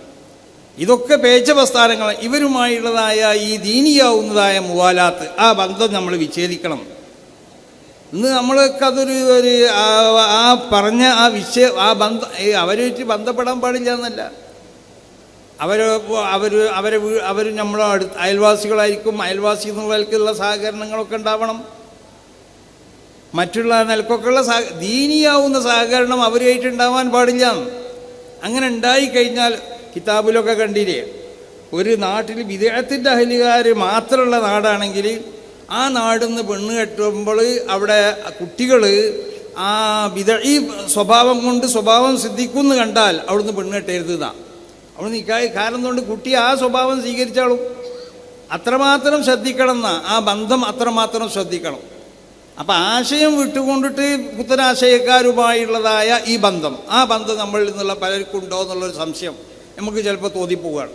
ഇതൊക്കെ പേച്ച പ്രസ്ഥാനങ്ങൾ, ഇവരുമായുള്ളതായ ഈ ദീനിയാവുന്നതായ മുവാലാത്ത്, ആ ബന്ധം നമ്മൾ വിച്ഛേദിക്കണം. ഇന്ന് നമ്മൾക്ക് അതൊരു ആ പറഞ്ഞ ആ ബന്ധം അവരുമായിട്ട് ബന്ധപ്പെടാൻ പാടില്ല എന്നല്ല. അവർ നമ്മളെ അയൽവാസികളായിരിക്കും. അയൽവാസി എന്നുള്ളവർക്കുള്ള സഹകരണങ്ങളൊക്കെ ഉണ്ടാവണം. മറ്റുള്ള നിലക്കൊക്കെയുള്ള ദീനിയാവുന്ന സഹകരണം അവരുമായിട്ട് ഉണ്ടാവാൻ പാടില്ല. അങ്ങനെ ഉണ്ടായിക്കഴിഞ്ഞാൽ കിതാബിലൊക്കെ കണ്ടില്ലേ, ഒരു നാട്ടിൽ വിദേഹത്തിൻ്റെ അഹലുകാർ മാത്രമുള്ള നാടാണെങ്കിൽ ആ നാടിൽ നിന്ന് പെണ്ണ് കെട്ടുമ്പോൾ അവിടെ കുട്ടികൾ ആ ഈ സ്വഭാവം കൊണ്ട് സ്വഭാവം സിദ്ധിക്കുമെന്ന് കണ്ടാൽ അവിടുന്ന് പെണ്ണ് കെട്ടരുതാണ്. അവിടെ നിൽക്കായി കാരണം കൊണ്ട് കുട്ടി ആ സ്വഭാവം സ്വീകരിച്ചാളും. അത്രമാത്രം ശ്രദ്ധിക്കണം എന്നാ, ആ ബന്ധം അത്രമാത്രം ശ്രദ്ധിക്കണം. അപ്പം ആശയം വിട്ടുകൊണ്ടിട്ട് പുത്തനാശയക്കാരുമായുള്ളതായ ഈ ബന്ധം, ആ ബന്ധം നമ്മളിൽ നിന്നുള്ള പലർക്കുണ്ടോ എന്നുള്ളൊരു സംശയം നമുക്ക് ചിലപ്പോൾ തോന്നിപ്പോവുകയാണ്.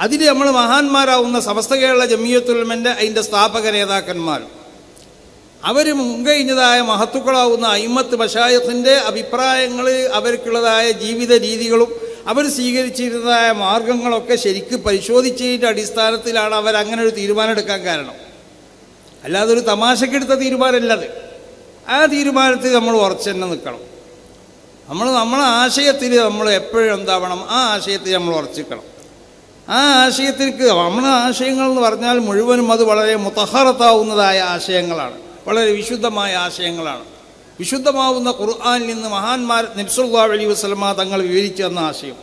അതിൽ നമ്മൾ മഹാന്മാരാവുന്ന സമസ്ത കേരള ജമിയത്തുൽ ഉലമയുടെ അതിൻ്റെ സ്ഥാപക നേതാക്കന്മാർ, അവർ മുൻകഴിഞ്ഞതായ മഹത്തുക്കളാവുന്ന അയിമ്മത്ത് മശായിഖിൻ്റെ അഭിപ്രായങ്ങൾ, അവർക്കുള്ളതായ ജീവിത രീതികളും അവർ സ്വീകരിച്ചിരുന്നതായ മാർഗങ്ങളൊക്കെ ശരിക്ക് പരിശോധിച്ചതിൻ്റെ അടിസ്ഥാനത്തിലാണ് അവരങ്ങനെ ഒരു തീരുമാനം എടുക്കാൻ കാരണം. അല്ലാതെ ഒരു തമാശക്കെടുത്ത തീരുമാനമല്ലത്. ആ തീരുമാനത്തിൽ നമ്മൾ ഉറച്ചു തന്നെ നിൽക്കണം. നമ്മളെ ആശയത്തിൽ നമ്മൾ എപ്പോഴും എന്താവണം, ആ ആശയത്തിൽ നമ്മൾ ഉറച്ചിക്കണം. ആ ആശയത്തിലേക്ക് നമ്മളെ ആശയങ്ങൾ എന്ന് പറഞ്ഞാൽ മുഴുവനും അത് വളരെ മുതഹറത്താവുന്നതായ ആശയങ്ങളാണ്, വളരെ വിശുദ്ധമായ ആശയങ്ങളാണ്. വിശുദ്ധമാവുന്ന ഖുർആനിൽ നിന്ന് മഹാന്മാർ നബി സല്ലല്ലാഹു അലൈഹി വസല്ലമ തങ്ങൾ വിവരിച്ചു തന്ന ആശയം,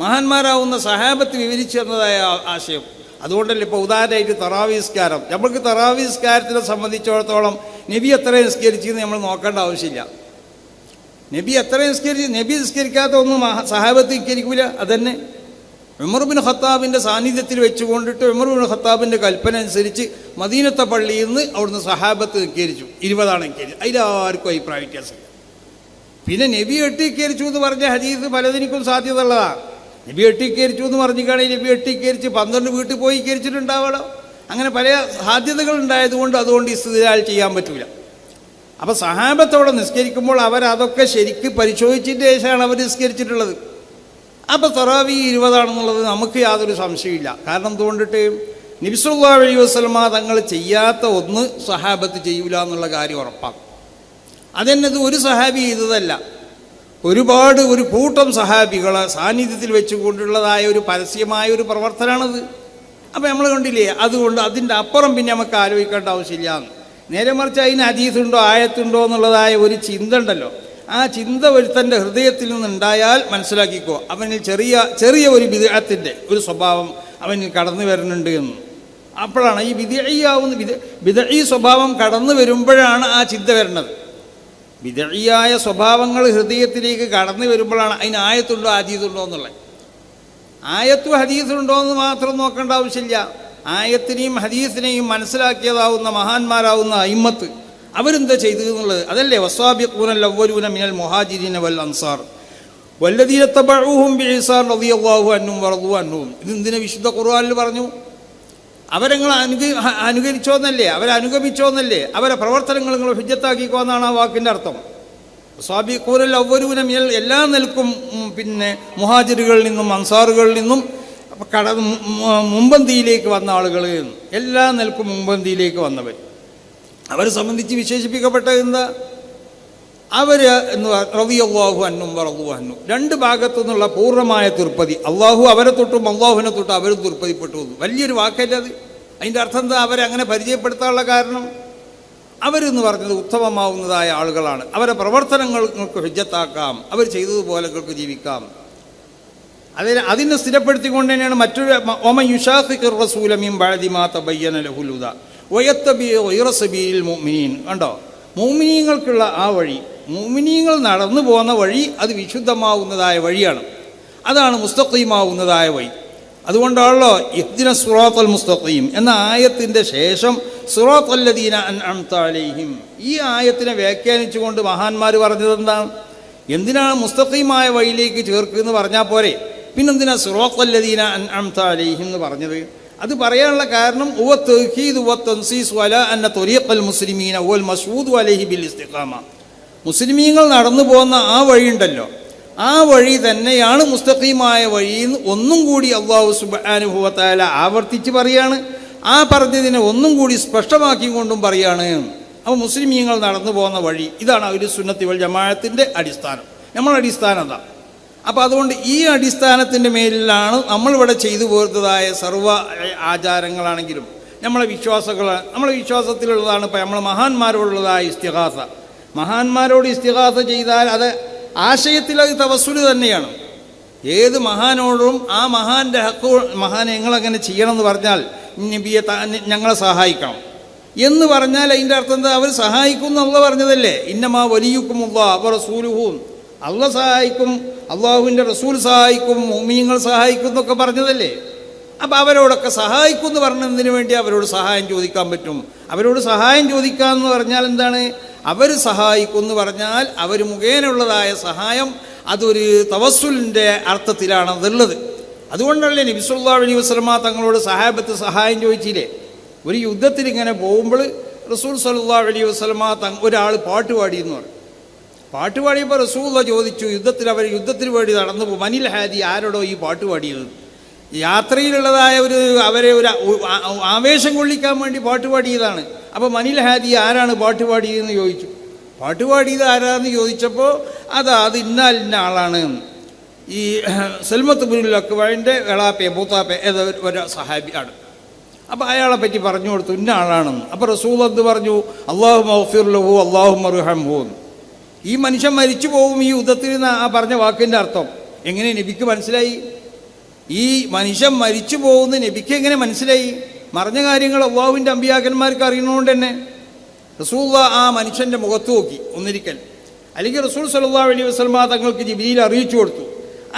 മഹാന്മാരാവുന്ന സഹാബത്ത് വിവരിച്ചു തന്നതായ ആശയം. അതുകൊണ്ടല്ലേ ഇപ്പോൾ ഉദാഹരണമായിട്ട് തറാവീഹ് നിസ്കാരം, നമ്മൾക്ക് തറാവീഹ് നിസ്കാരത്തിനെ സംബന്ധിച്ചിടത്തോളം നബി എത്ര നിസ്കരിച്ചെന്ന് നമ്മൾ നോക്കേണ്ട ആവശ്യമില്ല. നബി എത്ര നിസ്കരിച്ച്, നബി നിസ്കരിക്കാത്ത ഒന്നും സഹാബത്ത് നിസ്കരിക്കൂല. അതന്നെ ഉമർ ബിൻ ഖത്താബിൻ്റെ സാന്നിധ്യത്തിൽ വെച്ചുകൊണ്ടിട്ട് ഉമർ ബിൻ ഖത്താബിൻ്റെ കൽപ്പന അനുസരിച്ച് മദീനത്തെ പള്ളിയിൽ നിന്ന് അവിടുന്ന് സഹാബത്ത് നിസ്കരിച്ചു. 20 നിസ്കരിച്ചു. അതിലാർക്കും അഭിപ്രായ വ്യത്യാസമില്ല. പിന്നെ നബി 8 നിസ്കരിച്ചു എന്ന് പറഞ്ഞ ഹദീസ് പലതിനും സാധ്യത ഉള്ളതാണ്. നബി 8 നിസ്കരിച്ചു എന്ന് പറഞ്ഞിട്ടാണെങ്കിൽ നബി 8 നിസ്കരിച്ച് 12 വീട്ടിൽ പോയി നിസ്കരിച്ചിട്ടുണ്ടാവണം. അങ്ങനെ പല സാധ്യതകൾ ഉണ്ടായതുകൊണ്ട് അതുകൊണ്ട് ഇസ്തിദ്ലാൽ ചെയ്യാൻ പറ്റൂല. അപ്പോൾ സഹാബത്തോടെ നിസ്കരിക്കുമ്പോൾ അവരതൊക്കെ ശരിക്ക് പരിശോധിച്ചതിന് ശേഷമാണ് അവർ നിസ്കരിച്ചിട്ടുള്ളത്. അപ്പോൾ തറാവീഹ് 20 നമുക്ക് യാതൊരു സംശയമില്ല. കാരണം എന്തുകൊണ്ടിട്ട് നബി സല്ലല്ലാഹു അലൈഹി വസല്ലമ തങ്ങൾ ചെയ്യാത്ത ഒന്ന് സഹാബത്ത് ചെയ്യൂല എന്നുള്ള കാര്യം ഉറപ്പാണ്. അതെന്നത് ഒരു സഹാബി ചെയ്തതല്ല, ഒരുപാട് ഒരു കൂട്ടം സഹാബികളെ സാന്നിധ്യത്തിൽ വെച്ചുകൊണ്ടുള്ളതായ ഒരു പരസ്യമായ ഒരു പ്രവർത്തനമാണത്. അപ്പോൾ നമ്മൾ കണ്ടില്ലേ, അതുകൊണ്ട് അതിൻ്റെ അപ്പുറം പിന്നെ നമുക്ക് ആലോചിക്കേണ്ട ആവശ്യമില്ല. നേരെ മറിച്ച് അതിന് ഹദീസുണ്ടോ ആയത്തുണ്ടോ എന്നുള്ളതായ ഒരു ചിന്ത ഉണ്ടല്ലോ, ആ ചിന്ത ഒരുത്തൻ്റെ ഹൃദയത്തിൽ നിന്നുണ്ടായാൽ മനസ്സിലാക്കിക്കോ, അവനിൽ ചെറിയ ഒരു ബിദ്അത്തിൻ്റെ ഒരു സ്വഭാവം അവനിൽ കടന്നു വരുന്നുണ്ട് എന്ന്. അപ്പോഴാണ് ഈ ബിദ്ഈ സ്വഭാവം കടന്നു വരുമ്പോഴാണ് ആ ചിന്ത വരുന്നത്. ബിദ്ഈയായ സ്വഭാവങ്ങൾ ഹൃദയത്തിലേക്ക് കടന്നു വരുമ്പോഴാണ് അതിന് ആയത്തുണ്ടോ ഹദീസുണ്ടോ എന്നുള്ളത്. ആയത്തും ഹദീസുണ്ടോ എന്ന് മാത്രം നോക്കേണ്ട ആവശ്യമില്ല. ആയത്തിനെയും ഹദീസിനെയും മനസ്സിലാക്കിയതാവുന്ന മഹാന്മാരാവുന്ന അയിമ്മത്ത് അവരെന്താ ചെയ്തു എന്നുള്ളത് അതല്ലേ. വസ്സാബിഖൂനൽ അവ്വലൂന മിനൽ മുഹാജിരീന വൽ അൻസാർ വല്ലദീന തബഊഹും ബിഇഹ്സാൻ റളിയല്ലാഹു അൻഹും വറളു അൻഹും. ഇതെന്തിനെ വിശുദ്ധ ഖുർആനിൽ പറഞ്ഞു? അവരങ്ങൾ അനുകരിച്ചോന്നല്ലേ, അവരനുഗമിച്ചോന്നല്ലേ, അവരെ പ്രവർത്തനങ്ങൾ നിങ്ങൾ ഹുജ്ജത്താക്കിക്കോ എന്നാണ് ആ വാക്കിൻ്റെ അർത്ഥം. വസ്സാബിഖൂനൽ അവ്വലൂന മിനൽ എല്ലാ നിലക്കും പിന്നെ മുഹാജിറുകളിൽ നിന്നും അൻസാറുകളിൽ നിന്നും മുമ്പന്തിയിലേക്ക് വന്ന ആളുകൾ, എല്ലാ നിലക്കും മുമ്പന്തിയിലേക്ക് വന്നവർ, അവരെ സംബന്ധിച്ച് വിശേഷിപ്പിക്കപ്പെട്ടത് എന്താ? അവർ എന്ന് റളിയല്ലാഹു അൻഹും വറളു അൻഹു. രണ്ട് ഭാഗത്തു നിന്നുള്ള പൂർണ്ണമായ തൃപ്തി. അള്ളാഹു അവരെ തൊട്ടും അള്ളാഹുവിനെ തൊട്ടും അവരും തൃപ്തിപ്പെട്ടു. വലിയൊരു വാക്കല്ലേ അത്. അതിൻ്റെ അർത്ഥം എന്താ? അവരെ അങ്ങനെ പരിചയപ്പെടുത്താനുള്ള കാരണം അവരെന്ന് പറഞ്ഞത് ഉത്തമമാവുന്നതായ ആളുകളാണ്. അവരെ പ്രവർത്തനങ്ങൾക്ക് ഹുജ്ജത്താക്കാം, അവർ ചെയ്തതുപോലെ ജീവിക്കാം. അതിനെ സ്ഥിരപ്പെടുത്തിക്കൊണ്ട് തന്നെയാണ് മറ്റൊരു വമൻ യുശാഖിഖിർ റസൂല മിൻ ബഅദി മാ തബയ്യന ലഹുൽ ഹുദാ വയത്തബി ഗൈറ സബീലിൽ മുഅ്മിനീൻ. കണ്ടോ, മുഅ്മിനീങ്ങൾക്കുള്ള ആ വഴി മുഅ്മിനീങ്ങൾ നടന്നു പോകുന്ന വഴി അത് വിശുദ്ധമാവുന്നതായ വഴിയാണ്, അതാണ് മുസ്തഖീമാവുന്നതായ വഴി. അതുകൊണ്ടാണല്ലോ ഇഹ്ദിന സിറാത്തൽ മുസ്തഖീം എന്ന ആയത്തിൻ്റെ ശേഷം സിറാത്തൽ ലദീന അൻഅംത അലൈഹിം, ഈ ആയത്തിനെ വ്യാഖ്യാനിച്ചുകൊണ്ട് മഹാന്മാർ പറഞ്ഞത് എന്താണ്? എന്തിനാണ് മുസ്തഖീമായ വഴിയിലേക്ക് ചേർക്കുക പറഞ്ഞാൽ പോരെ, പിന്നെന്തിനാ സിറാത്തൽ ലദീന അൻഅംത അലൈഹിം എന്ന് പറഞ്ഞത്? അത് പറയാനുള്ള കാരണം മുസ്ലിമീങ്ങൾ നടന്നു പോകുന്ന ആ വഴിയുണ്ടല്ലോ, ആ വഴി തന്നെയാണ് മുസ്തഖീമായ വഴിയെന്ന് ഒന്നും കൂടി അല്ലാഹു സുബ്ഹാനഹു വ തആല ആവർത്തിച്ച് പറയാണ്. ആ പറഞ്ഞതിനെ ഒന്നും കൂടി സ്പഷ്ടമാക്കിക്കൊണ്ടും പറയാണ്. അപ്പോൾ മുസ്ലിമീങ്ങൾ നടന്നു പോകുന്ന വഴി ഇതാണ് അഹ്ലുസുന്നത്തി വൽ ജമാഅത്തിൻ്റെ അടിസ്ഥാനം, നമ്മളെ അടിസ്ഥാനം അതാ. അപ്പോൾ അതുകൊണ്ട് ഈ അടിസ്ഥാനത്തിൻ്റെ മേലിലാണ് നമ്മളിവിടെ ചെയ്തു പോരുന്നതായ സർവ്വ ആചാരങ്ങളാണെങ്കിലും നമ്മളെ വിശ്വാസത്തിലുള്ളതാണ്. ഇപ്പോൾ നമ്മൾ മഹാന്മാരോടുള്ളതായ ഇസ്തിഗാസ, മഹാന്മാരോട് ഇസ്തിഗാസ ചെയ്താൽ അത് ആശയത്തിൽ അത് തവസ്സുൽ തന്നെയാണ്. ഏത് മഹാനോടും ആ മഹാൻ്റെ ഹക്ക്, മഹാൻ ഞങ്ങളങ്ങനെ ചെയ്യണമെന്ന് പറഞ്ഞാൽ നബിയെ ഞങ്ങളെ സഹായിക്കണം എന്ന് പറഞ്ഞാൽ അതിൻ്റെ അർത്ഥം എന്താ? അവർ സഹായിക്കും എന്നുള്ള പറഞ്ഞതല്ലേ. ഇന്നമാ വലിയുക്കുമുല്ലാഹ് വ റസൂലുഹു, അള്ളാഹ് സഹായിക്കും, അള്ളാഹുവിൻ്റെ റസൂൽ സഹായിക്കും, മുഅ്മിനീങ്ങൾ സഹായിക്കും എന്നൊക്കെ പറഞ്ഞതല്ലേ. അപ്പോൾ അവരോടൊക്കെ സഹായിക്കും എന്ന് പറഞ്ഞതിന് വേണ്ടി അവരോട് സഹായം ചോദിക്കാൻ പറ്റും. അവരോട് സഹായം ചോദിക്കാമെന്ന് പറഞ്ഞാൽ എന്താണ്? അവർ സഹായിക്കും എന്ന് പറഞ്ഞാൽ അവർ മുഖേനയുള്ളതായ സഹായം അതൊരു തവസ്സുലിൻ്റെ അർത്ഥത്തിലാണ് അതുള്ളത്. അതുകൊണ്ടല്ലേ നബി സല്ലല്ലാഹു അലൈഹി വസല്ലമ തങ്ങളോട് സഹാബത്ത് സഹായം ചോദിച്ചില്ലേ? ഒരു യുദ്ധത്തിൽ ഇങ്ങനെ പോകുമ്പോൾ റസൂൽ സല്ലല്ലാഹു അലൈഹി വസല്ലമ ഒരാൾ പാട്ട് പാടിയെന്ന് പറഞ്ഞു. പാട്ട് പാടിയപ്പോൾ റസൂൽ ചോദിച്ചു, യുദ്ധത്തിന് വേണ്ടി നടന്നു പോകും, മനിൽ ഹാദി, ആരോടോ ഈ പാട്ട് പാടിയത്? യാത്രയിലുള്ളതായ അവരെ ഒരു ആവേശം കൊള്ളിക്കാൻ വേണ്ടി പാട്ട് പാടിയതാണ്. അപ്പോൾ മനിൽ ഹാദി, ആരാണ് പാട്ട് പാടിയതെന്ന് ചോദിച്ചു. പാട്ട് പാടിയത് ആരാന്ന് ചോദിച്ചപ്പോൾ അത് ഇന്ന ആളാണ്, ഈ സൽമത്ത് ബിനുൽ അക്വഇൻ്റെ എളാപ്പെ മൂത്താപ്പെ ഒരു സഹാബിയാണ്. അപ്പോൾ അയാളെ പറ്റി പറഞ്ഞു കൊടുത്തു, ഇന്ന ആളാണെന്ന്. അപ്പോൾ റസൂൽ എന്ത് പറഞ്ഞു? അല്ലാഹുമ്മ ഗഫിർ ലഹു അല്ലാഹുമ്മ അർഹംഹു. ഈ മനുഷ്യൻ മരിച്ചു പോകും ഈ യുദ്ധത്തിൽ നിന്ന് ആ പറഞ്ഞ വാക്കിൻ്റെ അർത്ഥം എങ്ങനെ നബിക്ക് മനസ്സിലായി? ഈ മനുഷ്യൻ മരിച്ചു പോകുന്ന നബിക്ക് എങ്ങനെ മനസ്സിലായി? മറിഞ്ഞ കാര്യങ്ങൾ അല്ലാഹുവിൻ്റെ അമ്പിയാക്കന്മാർക്ക് അറിയുന്നതുകൊണ്ട് തന്നെ റസൂൽ ആ മനുഷ്യൻ്റെ മുഖത്ത് നോക്കി ഒന്നിരിക്കൽ, അല്ലെങ്കിൽ റസൂൽ സല്ലല്ലാഹു അലൈഹി വസല്ലമ തങ്ങൾക്ക് ജിബ്രീൽ അറിയിച്ചു കൊടുത്തു.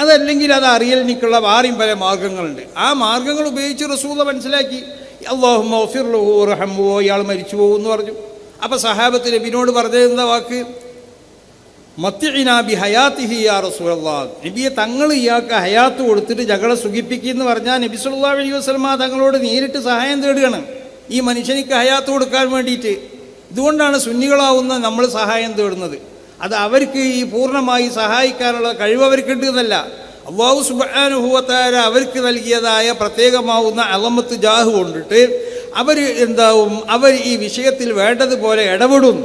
അതല്ലെങ്കിൽ അത് അറിയലിനിക്കുള്ള വേറെയും പല മാർഗ്ഗങ്ങളുണ്ട്. ആ മാർഗ്ഗങ്ങൾ ഉപയോഗിച്ച് റസൂൽ മനസ്സിലാക്കി. അല്ലാഹുമ്മ ഗഫിർ ലഹു വർഹംഹു, ഇയാൾ മരിച്ചു പോകുമെന്ന് പറഞ്ഞു. അപ്പോൾ സഹാബത്ത് നബിയോട് പറഞ്ഞതെന്താ വാക്ക്? മത്തിഇനാ ബി ഹയാത്തിഹി യാ റസൂലല്ലാഹ്, നബിയെ തങ്ങൾ ഇയാൾക്ക് ഹയാത്ത് കൊടുത്തിട്ട് ഞങ്ങളെ സുഖിപ്പിക്കുമെന്ന് പറഞ്ഞാൽ നബി സല്ലല്ലാഹു അലൈഹി വസല്ലമ തങ്ങളോട് നേരിട്ട് സഹായം തേടുകയാണ് ഈ മനുഷ്യനിക്ക് ഹയാത്ത് കൊടുക്കാൻ വേണ്ടിയിട്ട്. ഇതുകൊണ്ടാണ് സുന്നികളാവുന്ന നമ്മൾ സഹായം തേടുന്നത്. അത് അവർക്ക് ഈ പൂർണ്ണമായി സഹായിക്കാനുള്ള കഴിവ് അവർക്കുണ്ട് എന്നല്ല, അല്ലാഹു സുബ്ഹാനഹു വ തആല അവർക്ക് നൽകിയതായ പ്രത്യേകമാവുന്ന അളമത്ത് ജാഹ് കൊണ്ടിട്ട് അവർ ഈ വിഷയത്തിൽ വേണ്ടതുപോലെ ഇടപെടും.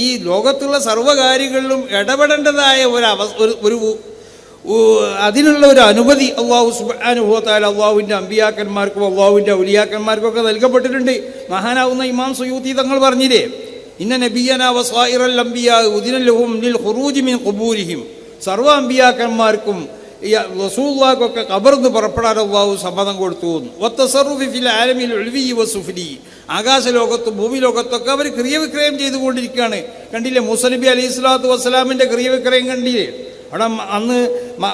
ഈ ലോകത്തുള്ള സർവ്വകാര്യങ്ങളിലും ഇടപെടേണ്ടതായ അതിനുള്ള ഒരു അനുമതി അല്ലാഹു സുബ്ഹാനഹു വ തആല അല്ലാഹുവിൻ്റെ അമ്പിയാക്കന്മാർക്കും അല്ലാഹുവിൻ്റെ ഔലിയാക്കന്മാർക്കും ഒക്കെ നൽകപ്പെട്ടിട്ടുണ്ട്. മഹാനാവുന്ന ഇമാം സുയൂത്തി തങ്ങൾ പറഞ്ഞില്ലേ, ഇന്ന നബിയനാ വസായിറൽ അംബിയാ ഉദിന ലഹും ലിൽ ഖുറൂജി മിൻ ഖുബൂരിഹിം, സർവ്വ അമ്പിയാക്കന്മാർക്കും റസൂലുള്ളാഹിക്കൊക്കെ ഖബറിന്ന് പുറപ്പെടാൻ അല്ലാഹു സമ്മതം കൊടുത്തു. വത്തസറുഫി ഫിൽ ആലമിൽ ഉൽവി വസുഫ്ലി, ആകാശലോകത്തും ഭൂമിലോകത്തൊക്കെ അവർ ക്രിയവിക്രയം ചെയ്തുകൊണ്ടിരിക്കുകയാണ്. കണ്ടില്ലേ മൂസാ നബി അലൈഹി സ്വലാത്തു വസ്സലാമിൻ്റെ ക്രിയവിക്രയം കണ്ടില്ലേ? അവിടെ അന്ന്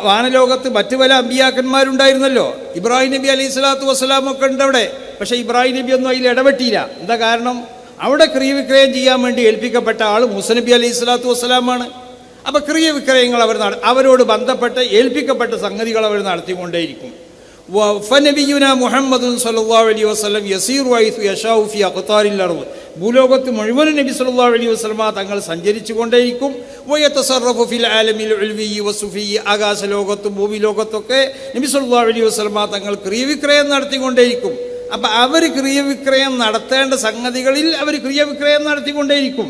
വാനലോകത്ത് മറ്റു പല അമ്പിയാക്കന്മാരുണ്ടായിരുന്നല്ലോ. ഇബ്രാഹിം നബി അലൈഹി സ്വലാത്തു വസ്സലാമൊക്കെ ഉണ്ട് അവിടെ. പക്ഷേ ഇബ്രാഹിം നബി ഒന്നും അതിൽ ഇടപെട്ടില്ല. എന്താ കാരണം? അവിടെ ക്രിയവിക്രയം ചെയ്യാൻ വേണ്ടി ഏൽപ്പിക്കപ്പെട്ട ആൾ മൂസാ നബി അലൈഹി സ്വലാത്തു വസ്സലാമാണ്. അപ്പോൾ ക്രിയവിക്രയങ്ങൾ അവരോട് ബന്ധപ്പെട്ട് ഏൽപ്പിക്കപ്പെട്ട സംഗതികൾ അവർ നടത്തിക്കൊണ്ടേയിരിക്കും. ഫനബിയുന മുഹമ്മദുൻ സല്ലല്ലാഹു അലൈഹി വസല്ലം യസീറു ഹൈസു യശാഉ ഫി അഖ്താരിൽ അർദ്, ഭൂലോകത്ത് മുഴുവനും നബി സല്ലല്ലാഹു അലൈഹി വസല്ലമ തങ്ങൾ സഞ്ചരിച്ചു കൊണ്ടേയിരിക്കും. വയതസറഫു ഫിൽ ആലമിൽ ഉൽവി വസുഫി, ആകാശലോകത്തും ഭൂമിലോകത്തൊക്കെ നബി സല്ലല്ലാഹു അലൈഹി വസല്ലമ തങ്ങൾ ക്രിയവിക്രയം നടത്തിക്കൊണ്ടേയിരിക്കും. അപ്പം അവർ ക്രിയവിക്രയം നടത്തേണ്ട സംഗതികളിൽ അവർ ക്രിയവിക്രയം നടത്തിക്കൊണ്ടേയിരിക്കും.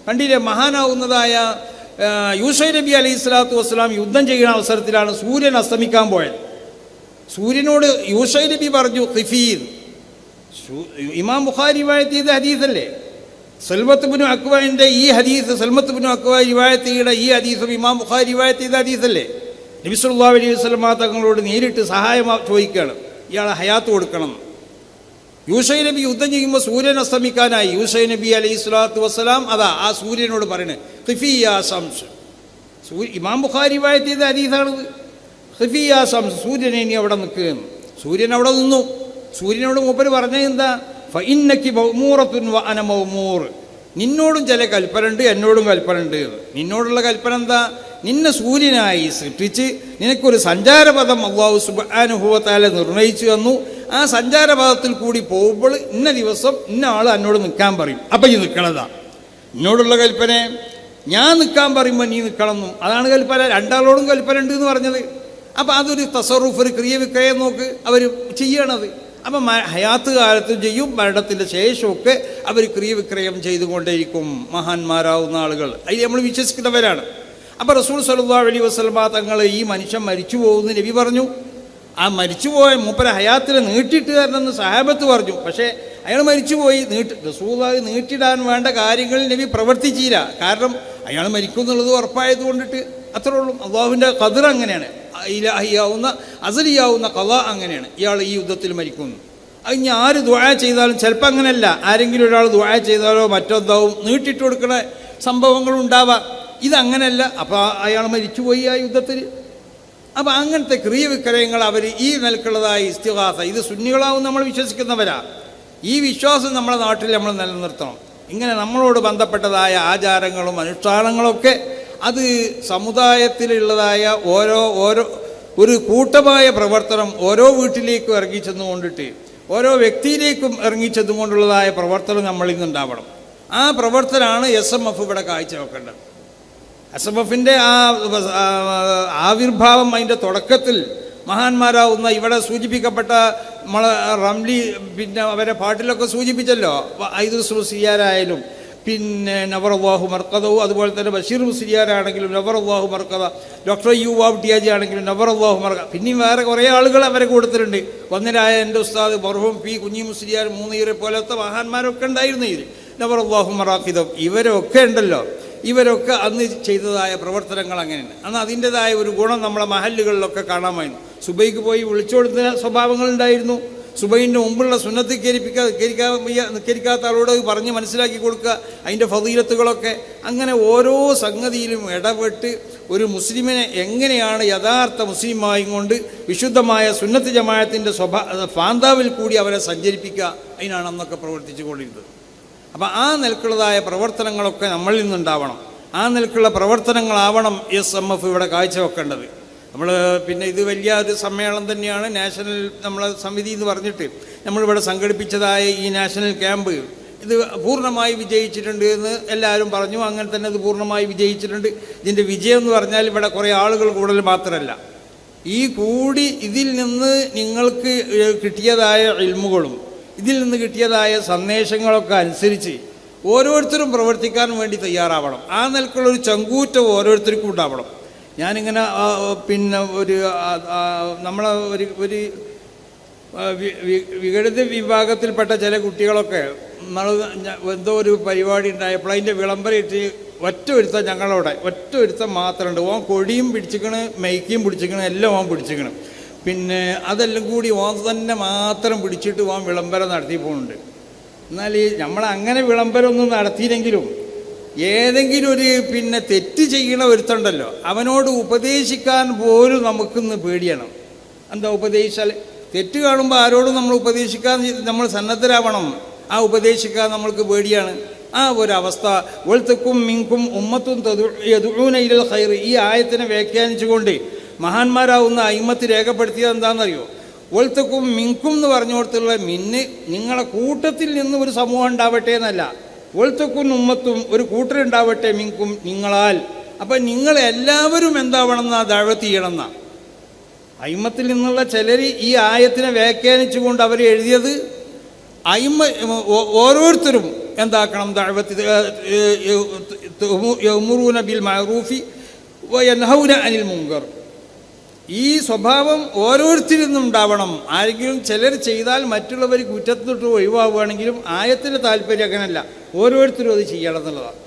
കണ്ടില്ലേ, മഹാനാവുന്നതായ യൂസുഫ് നബി അലൈഹി സ്വലാത്തു വസ്സലാം യുദ്ധം ചെയ്യുന്ന അവസരത്തിലാണ് സൂര്യൻ അസ്തമിക്കാൻ പോയത്. സൂര്യനോട് യൂസുഫ് നബി പറഞ്ഞു ഖിഫീർ. ഇമാം ബുഖാരി റിവായത്ത് ചെയ്ത ഹദീസല്ലേ. സൽമത്ത് ബിനു അക്വഇൻ്റെ ഈ ഹദീസ്, സൽമത്ത് ബിനു അക്വ റിവായത്ത് ചെയ്ത ഈ ഹദീസും ഇമാം ബുഖാരി റിവായത്ത് ചെയ്ത ഹദീസല്ലേ. നബി സല്ലല്ലാഹു അലൈഹി വസല്ലമ തങ്ങളോട് നേരിട്ട് സഹായം ചോദിക്കുകയാണ്, ഇയാളെ ഹയാത്ത് കൊടുക്കണം. യൂശൈ നബി യുദ്ധം ചെയ്യുമ്പോൾ സൂര്യൻ അസ്തമിക്കാനായി യൂശൈ നബി അലൈഹി സ്വലാത്തു വസ്സലാം ആ സൂര്യനോട് പറയുന്നത് ഖിഫിയാ ശംസ്. ഇമാം ബുഖാരി വായത്ത് ചെയ്ത ഹദീസാണിത്. ഖിഫിയാ ശംസ്, സൂര്യനെ ഇനി അവിടെ നിൽക്കുകയെന്ന്. സൂര്യൻ അവിടെ നിന്നു. സൂര്യനോട് മൂപ്പര് പറഞ്ഞത് എന്താ? ഫഇന്നകി മൗമൂറത്തുൻ വ അന മൗമൂർ. നിന്നോടും ചില കൽപ്പനയുണ്ട്, എന്നോടും കൽപ്പനയുണ്ട്. നിന്നോടുള്ള കൽപ്പന എന്താ? നിന്നെ സൂര്യനായി സൃഷ്ടിച്ച് നിനക്കൊരു സഞ്ചാരപഥം അല്ലാഹു സുബ്ഹാനഹു വ തആല നിർണയിച്ചു തന്നു. ആ സഞ്ചാരപഥത്തിൽ കൂടി പോകുമ്പോൾ ഇന്ന ദിവസം ഇന്ന ആൾ എന്നോട് നിൽക്കാൻ പറയും. അപ്പം ഈ നിൽക്കണതാ എന്നോടുള്ള കൽപ്പന. ഞാൻ നിൽക്കാൻ പറയുമ്പോൾ നീ നിൽക്കണമെന്നും അതാണ് കൽപ്പന. രണ്ടാളോടും കൽപ്പന ഉണ്ട് എന്ന് പറഞ്ഞത്. അപ്പം അതൊരു തസറുഫ്, ഒരു ക്രിയ വിക്രയം നോക്ക് അവർ ചെയ്യണത്. അപ്പം ഹയാത്ത് കാലത്തും ചെയ്യും, മരണത്തിൻ്റെ ശേഷമൊക്കെ അവർ ക്രിയ വിക്രയം ചെയ്തുകൊണ്ടേയിരിക്കും മഹാന്മാരാവുന്ന ആളുകൾ. അതിൽ നമ്മൾ വിശ്വസിക്കുന്നവരാണ്. അപ്പോൾ റസൂൽ സല്ലല്ലാഹു അലൈഹി വസല്ലം തങ്ങൾ ഈ മനുഷ്യൻ മരിച്ചു പോകുമെന്ന് നബി പറഞ്ഞു. ആ മരിച്ചുപോയ മൂപ്പരെ ഹയാത്തിനെ നീട്ടിയിട്ട് തരണമെന്ന് സഹാബത്ത് പറഞ്ഞു. പക്ഷേ അയാൾ മരിച്ചുപോയി. റസൂലുള്ളാഹി നീട്ടിടാൻ വേണ്ട കാര്യങ്ങൾ നബി പ്രവർത്തിച്ചില്ല. കാരണം അയാൾ മരിക്കും എന്നുള്ളത് ഉറപ്പായത് കൊണ്ടിട്ട് അത്രേ ഉള്ളൂ. അള്ളാഹുവിൻ്റെ ഖദർ അങ്ങനെയാണ്. ഇലാഹിയാവുന്ന അസലിയാവുന്ന ഖള അങ്ങനെയാണ്. ഇയാൾ ഈ യുദ്ധത്തിൽ മരിക്കുന്നു. അത് ഇനി ആര് ദുആ ചെയ്താലും ചിലപ്പോൾ അങ്ങനെയല്ല, ആരെങ്കിലും ഒരാൾ ദുആ ചെയ്താലോ മറ്റെന്താവും നീട്ടിട്ട് കൊടുക്കുന്ന സംഭവങ്ങളുണ്ടാവാം. ഇതങ്ങനെയല്ല. അപ്പോൾ അയാൾ മരിച്ചുപോയി ആ യുദ്ധത്തിൽ. അപ്പം അങ്ങനത്തെ ക്രിയ വിക്രയങ്ങൾ അവർ ഈ നിലക്കുള്ളതായ ഇസ്തിഗാസ, ഇത് സുന്നികളാവും നമ്മൾ വിശ്വസിക്കുന്നവരാ. ഈ വിശ്വാസം നമ്മുടെ നാട്ടിൽ നമ്മൾ നിലനിർത്തണം. ഇങ്ങനെ നമ്മളോട് ബന്ധപ്പെട്ടതായ ആചാരങ്ങളും അനുഷ്ഠാനങ്ങളൊക്കെ അത് സമുദായത്തിലുള്ളതായ ഓരോ ഒരു കൂട്ടമായ പ്രവർത്തനം ഓരോ വീട്ടിലേക്കും ഇറങ്ങിച്ചെന്നുകൊണ്ടിട്ട് ഓരോ വ്യക്തിയിലേക്കും ഇറങ്ങിച്ചെന്നുകൊണ്ടുള്ളതായ പ്രവർത്തനം നമ്മളിൽ നിന്നുണ്ടാവണം. ആ പ്രവർത്തനമാണ് SMF ഇവിടെ കാഴ്ചവെക്കേണ്ടത്. SMFിൻ്റെ ആ ആവിർഭാവം അതിൻ്റെ തുടക്കത്തിൽ മഹാന്മാരാവുന്ന ഇവിടെ സൂചിപ്പിക്കപ്പെട്ട നമ്മളെ റംലി, പിന്നെ അവരെ പാട്ടിലൊക്കെ സൂചിപ്പിച്ചല്ലോ, ഐദുസ് മുസ്ലിയാരായാലും പിന്നെ നവറല്ലാഹു മർക്കദവും, അതുപോലെ തന്നെ ബഷീർ മുസ്ലിയാരാണെങ്കിലും നവറല്ലാഹു മർക്കദ, ഡോക്ടർ യൂവാബ് ടിയാജി ആണെങ്കിലും നവറല്ലാഹു മർക്കദ. പിന്നെയും വേറെ കുറേ ആളുകൾ അവരെ കൊടുത്തിട്ടുണ്ട്. ഒന്നിനായ എൻ്റെ ഉസ്താദ് മർഹൂം പി കുഞ്ഞി മുസ്ലിയാർ, മൂന്നീരെ പോലത്തെ മഹാന്മാരൊക്കെ ഉണ്ടായിരുന്നു ഇതിൽ. നവറല്ലാഹു മറാഖിദം ഇവരൊക്കെ ഉണ്ടല്ലോ. ഇവരൊക്കെ അന്ന് ചെയ്തതായ പ്രവർത്തനങ്ങൾ അങ്ങനെയാണ്. അന്ന് അതിൻ്റെതായ ഒരു ഗുണം നമ്മളെ മഹല്ലുകളിലൊക്കെ കാണാമായിരുന്നു. സുബൈക്ക് പോയി വിളിച്ചു കൊടുത്ത സ്വഭാവങ്ങളുണ്ടായിരുന്നു. സുബൈൻ്റെ മുമ്പുള്ള സുന്നത്ത് നിസ്കരിക്കാത്ത ആളോട് പറഞ്ഞ് മനസ്സിലാക്കി കൊടുക്കുക, അതിൻ്റെ ഫദീലത്തുകളൊക്കെ. അങ്ങനെ ഓരോ സംഗതിയിലും ഇടപെട്ട് ഒരു മുസ്ലിമിനെ എങ്ങനെയാണ് യഥാർത്ഥ മുസ്ലിമായും കൊണ്ട് വിശുദ്ധമായ സുന്നത്ത് ജമാഅത്തിൻ്റെ ഫാന്താവിൽ കൂടി അവരെ സഞ്ചരിപ്പിക്കുക, അതിനാണ് അന്നൊക്കെ പ്രവർത്തിച്ചു കൊണ്ടിരുന്നത്. അപ്പം ആ നിലക്കുള്ളതായ പ്രവർത്തനങ്ങളൊക്കെ നമ്മളിൽ നിന്നുണ്ടാവണം. ആ നിലക്കുള്ള പ്രവർത്തനങ്ങളാവണം SMF ഇവിടെ കാഴ്ചവെക്കേണ്ടത്. നമ്മൾ പിന്നെ ഇത് വലിയ ഒരു സമ്മേളനം തന്നെയാണ്. നാഷണൽ നമ്മളെ സമിതി എന്ന് പറഞ്ഞിട്ട് നമ്മളിവിടെ സംഘടിപ്പിച്ചതായ ഈ നാഷണൽ ക്യാമ്പ് ഇത് പൂർണ്ണമായി വിജയിച്ചിട്ടുണ്ട് എന്ന് എല്ലാവരും പറഞ്ഞു. അങ്ങനെ തന്നെ ഇത് പൂർണ്ണമായി വിജയിച്ചിട്ടുണ്ട്. ഇതിൻ്റെ വിജയം എന്ന് പറഞ്ഞാൽ ഇവിടെ കുറേ ആളുകൾ കൂടുതൽ മാത്രമല്ല, ഈ കൂടി ഇതിൽ നിന്ന് നിങ്ങൾക്ക് കിട്ടിയതായ ഇൽമുകളും ഇതിൽ നിന്ന് കിട്ടിയതായ സന്ദേശങ്ങളൊക്കെ അനുസരിച്ച് ഓരോരുത്തരും പ്രവർത്തിക്കാൻ വേണ്ടി തയ്യാറാവണം. ആ നിലക്കുള്ളൊരു ചങ്കൂറ്റം ഓരോരുത്തർക്കും ഉണ്ടാവണം. ഞാനിങ്ങനെ പിന്നെ നമ്മളെ ഒരു വിഘടിത വിഭാഗത്തിൽപ്പെട്ട ചില കുട്ടികളൊക്കെ എന്തോ ഒരു പരിപാടി ഉണ്ടായപ്പോൾ അതിൻ്റെ വിളംബരമായിട്ട് ഒറ്റ ഒരുത്തൻ മാത്രമുണ്ട്. ഓൻ കൊടിയും പിടിച്ചിക്കണ്, മൈക്കിയും പിടിച്ചിക്കണ്, എല്ലാം ഓൻ പിടിച്ചിക്കണ്. പിന്നെ അതെല്ലാം കൂടി ഓൻ തന്നെ മാത്രം പിടിച്ചിട്ട് ഓൻ വിളംബരം നടത്തി പോകുന്നുണ്ട്. എന്നാൽ നമ്മളങ്ങനെ വിളംബരമൊന്നും നടത്തിയില്ലെങ്കിലും ഏതെങ്കിലും ഒരു പിന്നെ തെറ്റ് ചെയ്യണ ഒരുത്തുണ്ടല്ലോ, അവനോട് ഉപദേശിക്കാൻ പോലും നമുക്കിന്ന് പേടിയാണ്. എന്താ ഉപദേശിച്ചാൽ? തെറ്റ് കാണുമ്പോൾ ആരോടും നമ്മൾ ഉപദേശിക്കാൻ നമ്മൾ സന്നദ്ധരാവണം. ആ ഉപദേശിക്കാൻ നമ്മൾക്ക് പേടിയാണ്. ആ ഒരവസ്ഥ വൽതക്കും മിൻകും ഉമ്മത്തുൻ യദ്ഊന ഇലൽ ഖൈർ, ഈ ആയത്തിനെ വ്യാഖ്യാനിച്ചുകൊണ്ട് മഹാന്മാരാവുന്ന അയിമത്ത് രേഖപ്പെടുത്തിയത് എന്താണെന്നറിയോ? വൽതക്കും മിൻകും എന്ന് പറഞ്ഞുകൊടുത്തുള്ള നിങ്ങളെ കൂട്ടത്തിൽ നിന്ന് ഒരു സമൂഹം ഉണ്ടാവട്ടെ എന്നല്ല, വൽതക്കും ഉമ്മത്തും ഒരു കൂട്ടരുണ്ടാവട്ടെ മിൻകും നിങ്ങളാൽ. അപ്പം നിങ്ങളെല്ലാവരും എന്താവണമെന്നാ ദഅവത്ത് ചെയ്യണമെന്നാ. അയിമത്തിൽ നിന്നുള്ള ചിലർ ഈ ആയത്തിനെ വ്യാഖ്യാനിച്ചുകൊണ്ട് അവർ എഴുതിയത് ഓരോരുത്തരും എന്താക്കണം, ദഅവത്ത് യഅ്മുറൂന ബിൽ മഅറൂഫി വയൻഹൗന അനിൽ മുൻകർ. ഈ സ്വഭാവം ഓരോരുത്തരിൽ നിന്നും ഉണ്ടാവണം. ആരെങ്കിലും ചിലർ ചെയ്താൽ മറ്റുള്ളവർ കുറ്റത്തിട്ട് ഒഴിവാകുകയാണെങ്കിലും ആയത്തിൻ്റെ താല്പര്യം അങ്ങനല്ല, ഓരോരുത്തരും അത് ചെയ്യണം എന്നുള്ളതാണ്.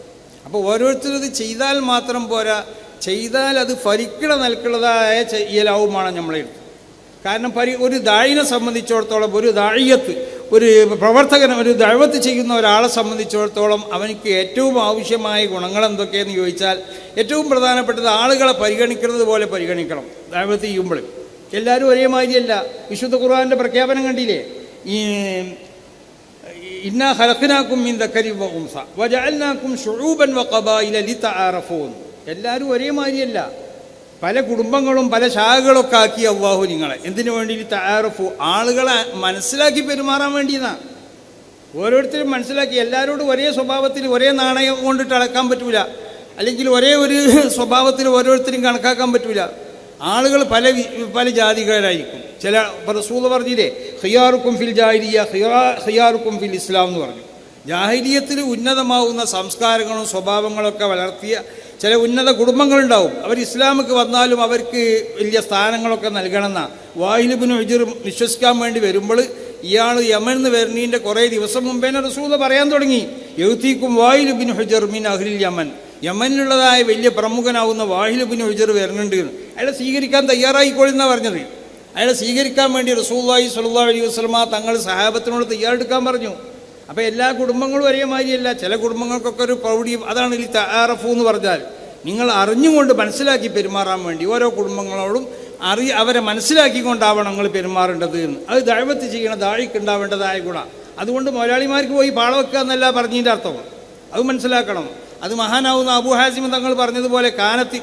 അപ്പോൾ ഓരോരുത്തരും ഇത് ചെയ്താൽ മാത്രം പോരാ, ചെയ്താൽ അത് ഫലിക്കണ നിൽക്കുന്നതായ ചെയ്യലാവുമാണ് നമ്മളെ. കാരണം ഒരു ദാഴിനെ സംബന്ധിച്ചിടത്തോളം ഒരു ദാഴിയത്ത്, ഒരു പ്രവർത്തകൻ, ഒരു ദഅവത്ത് ചെയ്യുന്ന ഒരാളെ സംബന്ധിച്ചിടത്തോളം അവനിക്ക് ഏറ്റവും ആവശ്യമായ ഗുണങ്ങൾ എന്തൊക്കെയെന്ന് ചോദിച്ചാൽ ഏറ്റവും പ്രധാനപ്പെട്ടത് ആളുകളെ പരിഗണിക്കുന്നത് പോലെ പരിഗണിക്കണം. ദഅവത്ത് ചെയ്യുമ്പോൾ എല്ലാവരും ഒരേ മാതിരിയല്ല. വിശുദ്ധ ഖുർആൻ്റെ പ്രഖ്യാപനം കണ്ടില്ലേ? ഈ ഇന്നാ ഖലഖ്നാകും മിൻ ദക്കരിൻ വ ഉൻസ വജഅൽനാകും ശുഊബൻ വഖബായില ലിതആറഫൂ. എല്ലാവരും ഒരേ മാതിരിയല്ല. പല കുടുംബങ്ങളും പല ശാഖകളൊക്കെ ആക്കി അല്ലാഹു നിങ്ങളെ എന്തിനു വേണ്ടി? ലിതആറഫൂ, ആളുകളെ മനസ്സിലാക്കി പെരുമാറാൻ വേണ്ടിയെന്നാണ്. ഓരോരുത്തരും മനസ്സിലാക്കി. എല്ലാവരോടും ഒരേ സ്വഭാവത്തിൽ ഒരേ നാണയം കൊണ്ടിട്ട് അളക്കാൻ പറ്റൂല, അല്ലെങ്കിൽ ഒരേ ഒരു സ്വഭാവത്തിൽ ഓരോരുത്തരും കണക്കാക്കാൻ പറ്റൂല. ആളുകൾ പല ജാതിക്കാരായിരിക്കും. ചില റസൂൽ പറഞ്ഞില്ലേ, ഖിയാറുക്കും ഫിൽ ജാഹിലിയ്യ ഖിയാറുക്കും ഫിൽ ഇസ്ലാം എന്ന് പറഞ്ഞു. ജാഹിലിയത്തിൽ ഉന്നതമാവുന്ന സംസ്കാരങ്ങളും സ്വഭാവങ്ങളൊക്കെ വളർത്തിയ ചില ഉന്നത കുടുംബങ്ങളുണ്ടാവും. അവർ ഇസ്ലാമിക്ക് വന്നാലും അവർക്ക് വലിയ സ്ഥാനങ്ങളൊക്കെ നൽകണമെന്നാണ്. വായിൽ ഇബ്നു ഹുജർ വിശ്വസിക്കാൻ വേണ്ടി വരുമ്പോൾ ഇയാൾ യമനിൽ വരുന്നതിൻ്റെ കുറേ ദിവസം മുമ്പേനെ റസൂൽ പറയാൻ തുടങ്ങി, യൗതീക്കും വായിൽ ഇബ്നു ഹുജർ മിൻ അഹ്ലിൽ യമൻ. യമനിലുള്ളതായ വലിയ പ്രമുഖനാവുന്ന വാഹിൽ ഇബ്നു ഹുജർ വരുന്നുണ്ട്. അയാളെ സ്വീകരിക്കാൻ തയ്യാറായിക്കോളെന്നാണ് പറഞ്ഞത്. അയാളെ സ്വീകരിക്കാൻ വേണ്ടി റസൂലുള്ളാഹി സ്വല്ലല്ലാഹു അലൈഹി വസല്ലമ തങ്ങൾ സഹാബത്തിനോട് തയ്യാറെടുക്കാൻ പറഞ്ഞു. അപ്പോൾ എല്ലാ കുടുംബങ്ങളും ഒരേ മാതിരിയല്ല. ചില കുടുംബങ്ങൾക്കൊക്കെ ഒരു പ്രൗഢിയും. അതാണ് ഈ തആറഫു എന്ന് പറഞ്ഞാൽ നിങ്ങൾ അറിഞ്ഞുകൊണ്ട് മനസ്സിലാക്കി പെരുമാറാൻ വേണ്ടി ഓരോ കുടുംബങ്ങളോടും അവരെ മനസ്സിലാക്കിക്കൊണ്ടാവണം നിങ്ങൾ പെരുമാറേണ്ടത് എന്ന്. അത് ദഅവത്ത് ചെയ്യണ ദാഴിക്ക് ഉണ്ടാവേണ്ടതായ ഗുണം. അതുകൊണ്ട് മുതലാളിമാർക്ക് പോയി പാള വെക്കുക എന്നല്ല പറഞ്ഞതിൻ്റെ അർത്ഥം. അത് മനസ്സിലാക്കണം. അത് മഹാനാവുന്ന അബൂ ഹാസിം തങ്ങൾ പറഞ്ഞതുപോലെ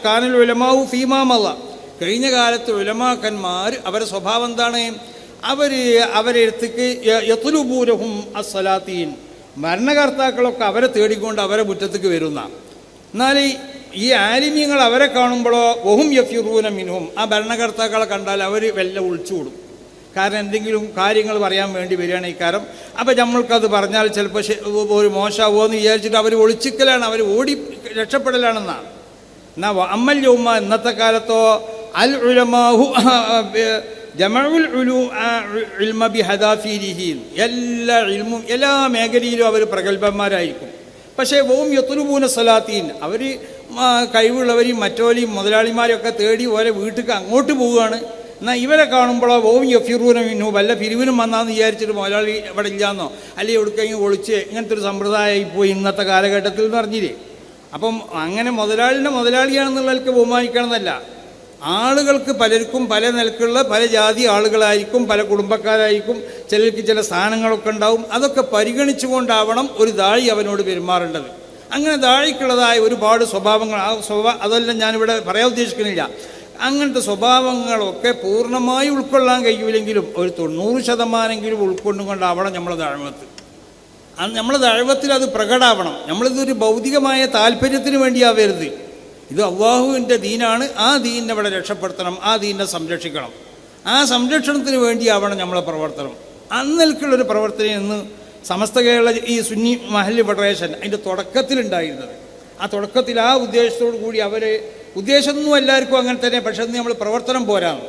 കാനൽ ഉലമാഉ ഫീമാ മള, കഴിഞ്ഞ കാലത്ത് ഉലമാക്കന്മാർ അവരുടെ സ്വഭാവം എന്താണ്? അവരെ അടുത്തേക്ക് യത്ലുബൂനഹും അസ്സലാത്തീൻ, ഭരണകർത്താക്കളൊക്കെ അവരെ തേടിക്കൊണ്ട് അവരെ മുറ്റത്തേക്ക് വരുന്ന. എന്നാൽ ഈ ആലിമീങ്ങൾ അവരെ കാണുമ്പോഴോ വഹും യഫിറൂന മിൻഹും, ആ ഭരണകർത്താക്കളെ കണ്ടാൽ അവർ വല്ല ഒളിച്ചുകൂടും. കാരണം എന്തെങ്കിലും കാര്യങ്ങൾ പറയാൻ വേണ്ടി വരികയാണ് ഈ കാര്യം. അപ്പം നമ്മൾക്കത് പറഞ്ഞാൽ ചിലപ്പോൾ ഒരു മോശമാവുമോ എന്ന് വിചാരിച്ചിട്ട് അവർ ഒളിച്ചിക്കലാണ്, അവർ ഓടി രക്ഷപ്പെടലാണെന്നാണ്. എന്നാൽ അമ്മൽ ഉമ്മ ഇന്നത്തെ കാലത്തോ അൽ ഉലമാഹു ജമഉൽ ഇൽമ ബിഹദാഫീരിഹി, എല്ലാ ഇൽമും എല്ലാ മേഖലയിലും അവർ പ്രഗത്ഭന്മാരായിരിക്കും. പക്ഷേ വഹും യത്ലുബൂന സലാത്തീൻ, അവർ കഴിവുള്ളവരെയും മറ്റോലെയും മുതലാളിമാരെയൊക്കെ തേടി ഓരോ വീട്ടിലേക്ക് അങ്ങോട്ട് പോവുകയാണ്. എന്നാൽ ഇവരെ കാണുമ്പോഴോ വഹും യഫിറൂന മിൻഹു, വല്ല പിരിവിനും വന്നാന്ന് വിചാരിച്ചിട്ട് മുതലാളി ഇവിടെ ഇല്ലാന്നോ അല്ലെങ്കിൽ എവിടേക്കെങ്കിലും ഒളിച്ച് ഇങ്ങനത്തെ ഒരു സമ്പ്രദായമായി പോയി ഇന്നത്തെ കാലഘട്ടത്തിൽ എന്ന് പറഞ്ഞില്ലേ. അപ്പം അങ്ങനെ മുതലാളിയാണെന്നുള്ളവർക്ക് ബഹുമാനിക്കണമെന്നല്ല. ആളുകൾക്ക് പലർക്കും പല നിലക്കുള്ള പല ജാതി ആളുകളായിരിക്കും, പല കുടുംബക്കാരായിരിക്കും, ചിലർക്ക് ചില സ്ഥാനങ്ങളൊക്കെ ഉണ്ടാവും. അതൊക്കെ പരിഗണിച്ചുകൊണ്ടാവണം ഒരു ദാഴി അവനോട് പെരുമാറേണ്ടത്. അങ്ങനെ ദാഴിക്കുള്ളതായ ഒരുപാട് സ്വഭാവങ്ങൾ, അതെല്ലാം ഞാനിവിടെ പറയാൻ ഉദ്ദേശിക്കുന്നില്ല. അങ്ങനത്തെ സ്വഭാവങ്ങളൊക്കെ പൂർണ്ണമായി ഉൾക്കൊള്ളാൻ കഴിയില്ലെങ്കിലും ഒരു 90% ഉൾക്കൊണ്ടുകൊണ്ടാവണം നമ്മളെ ദഅവത്ത്. നമ്മളെ ദഅവത്തിൽ അത് പ്രകടമാവണം. നമ്മളിതൊരു ഭൗതികമായ താല്പര്യത്തിന് വേണ്ടിയാവരുത്. ഇത് അള്ളാഹുവിൻ്റെ ദീനാണ്. ആ ദീനിനെ ഇവിടെ രക്ഷപ്പെടുത്തണം, ആ ദീനിനെ സംരക്ഷിക്കണം. ആ സംരക്ഷണത്തിന് വേണ്ടിയാവണം നമ്മളെ പ്രവർത്തനം. അന്നിൽക്കുള്ളൊരു പ്രവർത്തനം ഇന്ന് സമസ്ത കേരള ഈ സുന്നി മഹല്ല് ഫെഡറേഷൻ അതിൻ്റെ തുടക്കത്തിലുണ്ടായിരുന്നത്. ആ തുടക്കത്തിൽ ആ ഉദ്ദേശത്തോടു കൂടി ഉദ്ദേശമൊന്നും എല്ലാവർക്കും അങ്ങനെ തന്നെ. പക്ഷെ അന്ന് നമ്മൾ പ്രവർത്തനം പോരാണ്.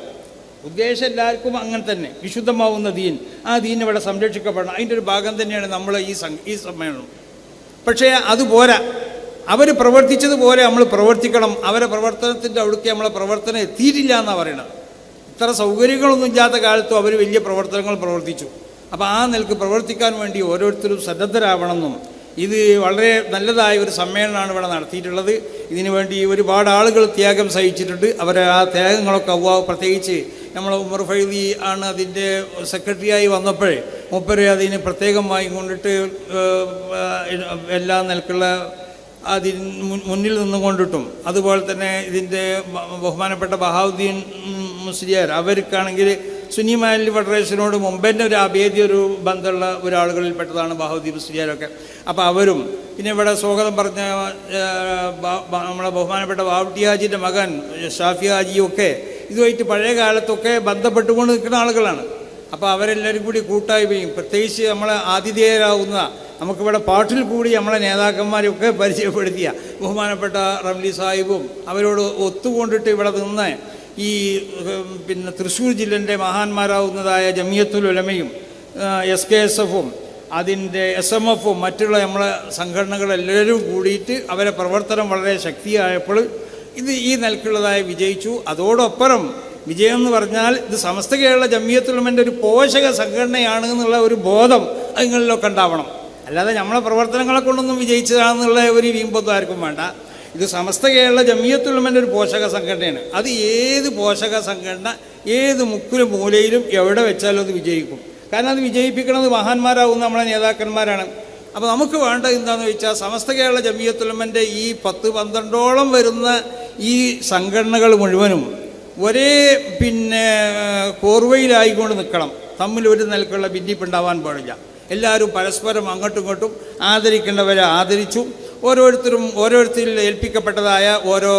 ഉദ്ദേശം എല്ലാവർക്കും അങ്ങനെ തന്നെ. വിശുദ്ധമാവുന്ന ദീൻ, ആ ദീൻ ഇവിടെ സംരക്ഷിക്കപ്പെടണം. അതിൻ്റെ ഒരു ഭാഗം തന്നെയാണ് നമ്മൾ ഈ സമ്മേളനം. പക്ഷേ അതുപോരാ. അവർ പ്രവർത്തിച്ചതുപോലെ നമ്മൾ പ്രവർത്തിക്കണം. അവരെ പ്രവർത്തനത്തിൻ്റെ അവിടേക്ക് നമ്മളെ പ്രവർത്തനം എത്തിയിട്ടില്ല എന്നാണ് പറയണത്. ഇത്ര സൗകര്യങ്ങളൊന്നും ഇല്ലാത്ത കാലത്തും അവർ വലിയ പ്രവർത്തനങ്ങൾ പ്രവർത്തിച്ചു. അപ്പോൾ ആ നിലക്ക് പ്രവർത്തിക്കാൻ വേണ്ടി ഓരോരുത്തരും സന്നദ്ധരാവണമെന്നും, ഇത് വളരെ നല്ലതായ ഒരു സമ്മേളനമാണ് ഇവിടെ നടത്തിയിട്ടുള്ളത്. ഇതിനു വേണ്ടി ഒരുപാട് ആളുകൾ ത്യാഗം സഹിച്ചിട്ടുണ്ട്. അവരെ ആ ത്യാഗങ്ങളൊക്കെ പ്രത്യേകിച്ച് നമ്മൾ ഉമർ ഫൈദി ആണ് അതിൻ്റെ സെക്രട്ടറിയായി വന്നപ്പോഴേ മൂപ്പര് അതിന് പ്രത്യേകമായി കൊണ്ടിട്ട് എല്ലാ നിലക്കുള്ള അതിന് മുന്നിൽ നിന്നുകൊണ്ടിട്ടും, അതുപോലെ തന്നെ ഇതിൻ്റെ ബഹുമാനപ്പെട്ട ബഹാവുദ്ദീൻ മുസ്ലിയാർ അവർക്കാണെങ്കിൽ സുന്നി മഹല്ല് ഫെഡറേഷനോട് മുമ്പേൻ്റെ ഒരു അഭേദ്യ ഒരു ബന്ധമുള്ള ഒരാളുകളിൽപ്പെട്ടതാണ് ബഹാവുദ്ദീൻ മുസ്ലിയാരൊക്കെ. അപ്പോൾ അവരും പിന്നെ ഇവിടെ സ്വാഗതം പറഞ്ഞ നമ്മളെ ബഹുമാനപ്പെട്ട ബാവുട്ടി ഹാജിൻ്റെ മകൻ ഷാഫി ഹാജിയൊക്കെ ഇതുമായിട്ട് പഴയ കാലത്തൊക്കെ ബന്ധപ്പെട്ടുകൊണ്ട് നിൽക്കുന്ന ആളുകളാണ്. അപ്പോൾ അവരെല്ലാവരും കൂടി കൂട്ടായ്മയും പ്രത്യേകിച്ച് നമ്മളെ ആതിഥേയരാകുന്ന നമുക്കിവിടെ പാട്ടിൽ കൂടി നമ്മളെ നേതാക്കന്മാരെയൊക്കെ പരിചയപ്പെടുത്തിയ ബഹുമാനപ്പെട്ട റംലി സാഹിബും അവരോട് ഒത്തുകൊണ്ടിട്ട് ഇവിടെ നിന്ന് ഈ പിന്നെ തൃശ്ശൂർ ജില്ലൻ്റെ മഹാന്മാരാവുന്നതായ ജമിയത്തുൽ ഉലമയും SKSF-ഉം അതിൻ്റെ SMF-ഉം മറ്റുള്ള നമ്മളെ സംഘടനകളെല്ലാവരും കൂടിയിട്ട് അവരെ പ്രവർത്തനം വളരെ ശക്തിയായപ്പോൾ ഇത് ഈ നിലക്കുള്ളതായി വിജയിച്ചു. അതോടൊപ്പം വിജയം എന്ന് പറഞ്ഞാൽ ഇത് സമസ്ത കേരള ജംഇയ്യത്തുൽ ഉലമയുടെ ഒരു പോഷക സംഘടനയാണ് എന്നുള്ള ഒരു ബോധം നിങ്ങളിലൊക്കെ ഉണ്ടാവണം. അല്ലാതെ നമ്മളെ പ്രവർത്തനങ്ങളെ കൊണ്ടൊന്നും വിജയിച്ചതാണെന്നുള്ള ഒരു വീമ്പൊന്നും ആർക്കും വേണ്ട. ഇത് സമസ്ത കേരള ജംഇയ്യത്തുൽ ഉലമയുടെ ഒരു പോഷക സംഘടനയാണ്. അത് ഏത് പോഷക സംഘടന ഏത് മുക്കിലും മൂലയിലും എവിടെ വെച്ചാലും അത് വിജയിക്കും. കാരണം അത് വിജയിപ്പിക്കുന്നത് മഹാന്മാരാകുന്ന നമ്മളെ നേതാക്കന്മാരാണ്. അപ്പോൾ നമുക്ക് വേണ്ടത് എന്താണെന്ന് വെച്ചാൽ സമസ്ത കേരള ജംഇയ്യത്തുൽ ഉലമയുടെ ഈ 10-12ഓളം വരുന്ന ഈ സംഘടനകൾ മുഴുവനും ഒരേ കോർവയിലായിക്കൊണ്ട് നിൽക്കണം. തമ്മിൽ ഒരു നിലക്കുള്ള ഭിന്നിപ്പുണ്ടാവാൻ പാടില്ല. എല്ലാവരും പരസ്പരം അങ്ങോട്ടും ഇങ്ങോട്ടും ആദരിക്കേണ്ടവരെ ആദരിച്ചു. ഓരോരുത്തരിൽ ഏൽപ്പിക്കപ്പെട്ടതായ ഓരോ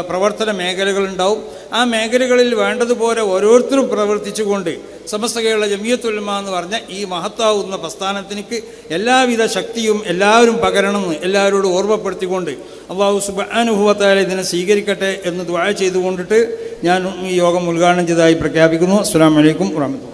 പ്രവർത്തന മേഖലകളുണ്ടാവും. ആ മേഖലകളിൽ വേണ്ടതുപോലെ ഓരോരുത്തരും പ്രവർത്തിച്ചുകൊണ്ട് സമസ്ത കേരള ജംഇയ്യത്തുൽ ഉലമ എന്ന് പറഞ്ഞ ഈ മഹത്താവുന്ന പ്രസ്ഥാനത്തിലേക്ക് എല്ലാവിധ ശക്തിയും എല്ലാവരും പകരണമെന്ന് എല്ലാവരോടും ഓർമ്മപ്പെടുത്തിക്കൊണ്ട് അല്ലാഹു സുബ്ഹാനഹു വ തആല ഇതിനെ സ്വീകരിക്കട്ടെ എന്ന് ദുആ ചെയ്തുകൊണ്ടിട്ട് ഞാൻ ഈ യോഗം ഉദ്ഘാടനം ചെയ്തതായി പ്രഖ്യാപിക്കുന്നു. അസ്സലാമു അലൈക്കും വറഹ്മത്തുള്ളാഹി.